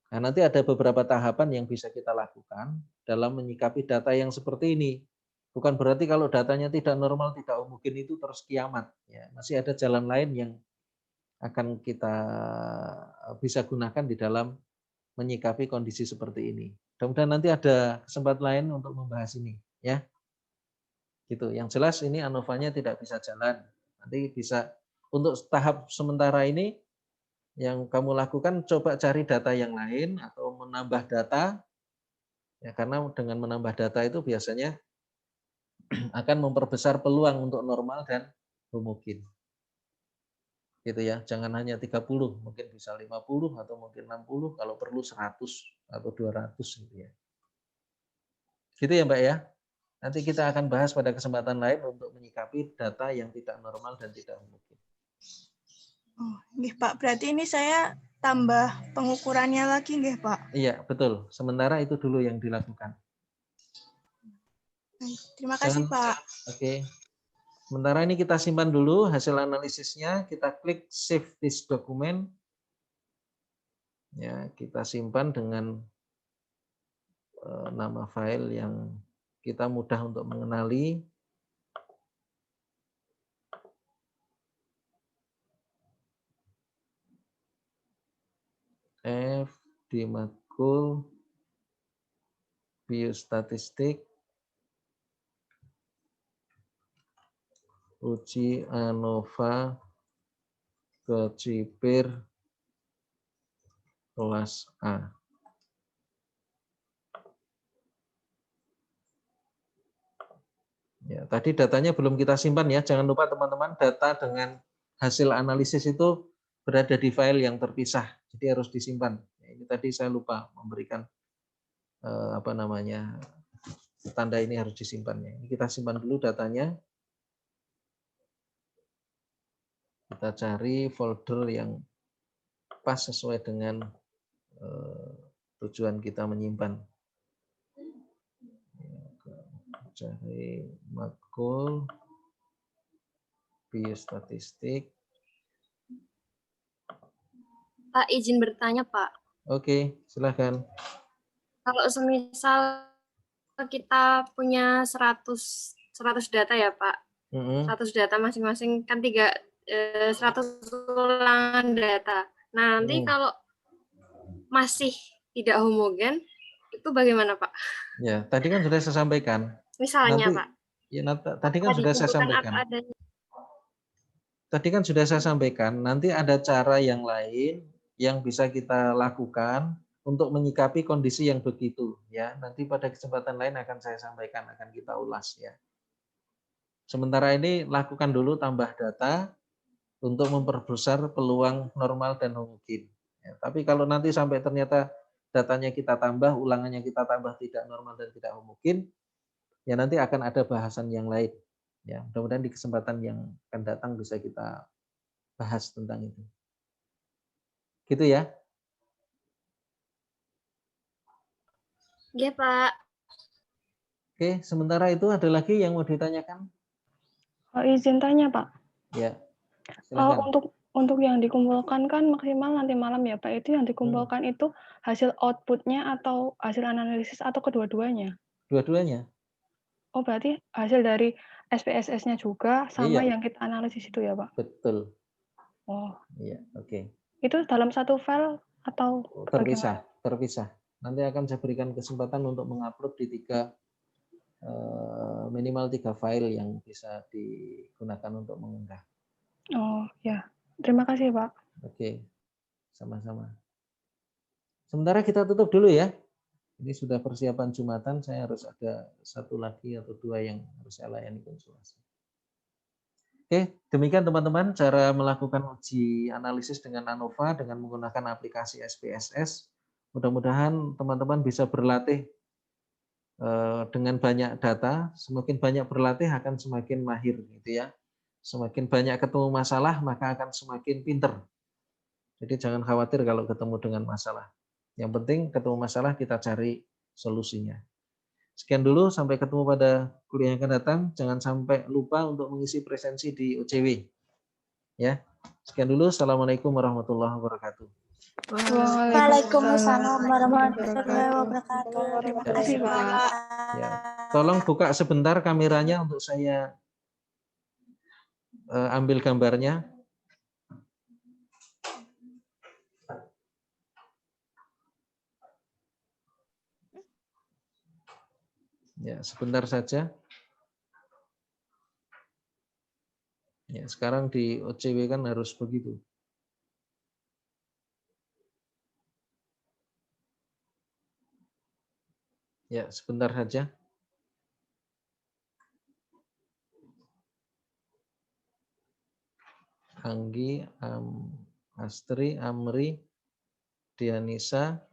Nah, nanti ada beberapa tahapan yang bisa kita lakukan dalam menyikapi data yang seperti ini. Bukan berarti kalau datanya tidak normal, tidak homogen itu terus kiamat. Ya, masih ada jalan lain yang akan kita bisa gunakan di dalam menyikapi kondisi seperti ini. Mudah-mudahan nanti ada kesempatan lain untuk membahas ini, ya. Gitu. Yang jelas ini ANOVA-nya tidak bisa jalan. Nanti bisa untuk tahap sementara ini yang kamu lakukan coba cari data yang lain atau menambah data. Ya, karena dengan menambah data itu biasanya akan memperbesar peluang untuk normal dan homogen. Gitu ya, jangan hanya 30, mungkin bisa 50 atau mungkin 60, kalau perlu 100 atau 200 gitu ya. Gitu ya Mbak ya. Nanti kita akan bahas pada kesempatan lain untuk menyikapi data yang tidak normal dan tidak homogen. Oh, nggih Pak, berarti ini saya tambah pengukurannya lagi nggih Pak? Iya, betul. Sementara itu dulu yang dilakukan. Terima kasih Pak. Oke. Sementara ini kita simpan dulu hasil analisisnya, kita klik save this document. Ya, kita simpan dengan nama file yang kita mudah untuk mengenali. F di matkul biostatistik uji ANOVA kecipir kelas A. Ya, tadi datanya belum kita simpan ya. Jangan lupa teman-teman, data dengan hasil analisis itu berada di file yang terpisah. Jadi harus disimpan. Ini tadi saya lupa memberikan tanda ini harus disimpan ya. Ini kita simpan dulu datanya. Kita cari folder yang pas sesuai dengan tujuan kita menyimpan. Cari matkul biostatistik. Pak, izin bertanya Pak. Oke, silakan. Kalau semisal kita punya 100 data ya Pak, 100 data masing-masing kan 100 ulangan data. Nah, nanti kalau masih tidak homogen, itu bagaimana Pak? Ya, tadi kan sudah saya sampaikan. Misalnya Pak. Ya, tadi kan sudah saya sampaikan. Tadi kan sudah saya sampaikan, nanti ada cara yang lain yang bisa kita lakukan untuk menyikapi kondisi yang begitu. Ya, nanti pada kesempatan lain akan saya sampaikan, akan kita ulas ya. Sementara ini lakukan dulu tambah data untuk memperbesar peluang normal dan homogen. Ya, tapi kalau nanti sampai ternyata datanya kita tambah, ulangannya kita tambah tidak normal dan tidak homogen, ya nanti akan ada bahasan yang lain. Ya, mudah-mudahan di kesempatan yang akan datang bisa kita bahas tentang itu. Gitu ya. Iya, Pak. Oke, sementara itu ada lagi yang mau ditanyakan? Izin tanya, Pak. Ya. Silakan. Untuk yang dikumpulkan kan maksimal nanti malam ya, Pak. Itu yang dikumpulkan itu hasil outputnya atau hasil analisis atau kedua-duanya? Dua-duanya. Oh, berarti hasil dari SPSS-nya juga sama yang kita analisis itu ya, Pak? Betul. Oh. Iya, oke. Itu dalam satu file atau terpisah? Terpisah. Nanti akan saya berikan kesempatan untuk mengupload di minimal 3 file yang bisa digunakan untuk mengunggah. Oh, ya. Terima kasih, Pak. Oke. Sama-sama. Sementara kita tutup dulu ya. Ini sudah persiapan Jumatan, saya harus ada satu lagi atau dua yang harus saya layani konsultasi. Oke, demikian teman-teman cara melakukan uji analisis dengan ANOVA dengan menggunakan aplikasi SPSS Mudah-mudahan teman-teman bisa berlatih dengan banyak data. Semakin banyak berlatih akan semakin mahir, gitu ya. Semakin banyak ketemu masalah maka akan semakin pinter. Jadi jangan khawatir kalau ketemu dengan masalah. Yang penting ketemu masalah kita cari solusinya. Sekian dulu, sampai ketemu pada kuliah yang akan datang. Jangan sampai lupa untuk mengisi presensi di OCW. Ya. Sekian dulu. Assalamualaikum warahmatullahi wabarakatuh. Waalaikumsalam warahmatullahi wabarakatuh. wabarakatuh. Terima Terima kasih kasih, Pak. Pak. Ya. Tolong buka sebentar kameranya untuk saya ambil gambarnya. Ya, sebentar saja. Ya, sekarang di OCW kan harus begitu. Ya, sebentar saja. Anggi, Astri, Amri, Dianisa.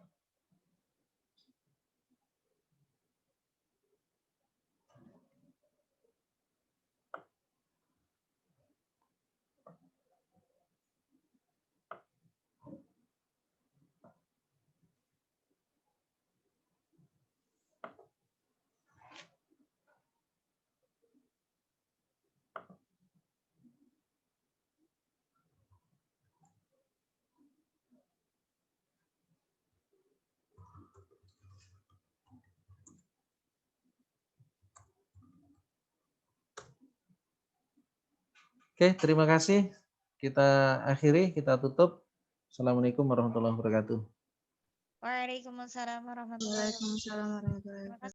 Oke, terima kasih. Kita akhiri, kita tutup. Assalamualaikum warahmatullahi wabarakatuh. Waalaikumsalam warahmatullahi wabarakatuh.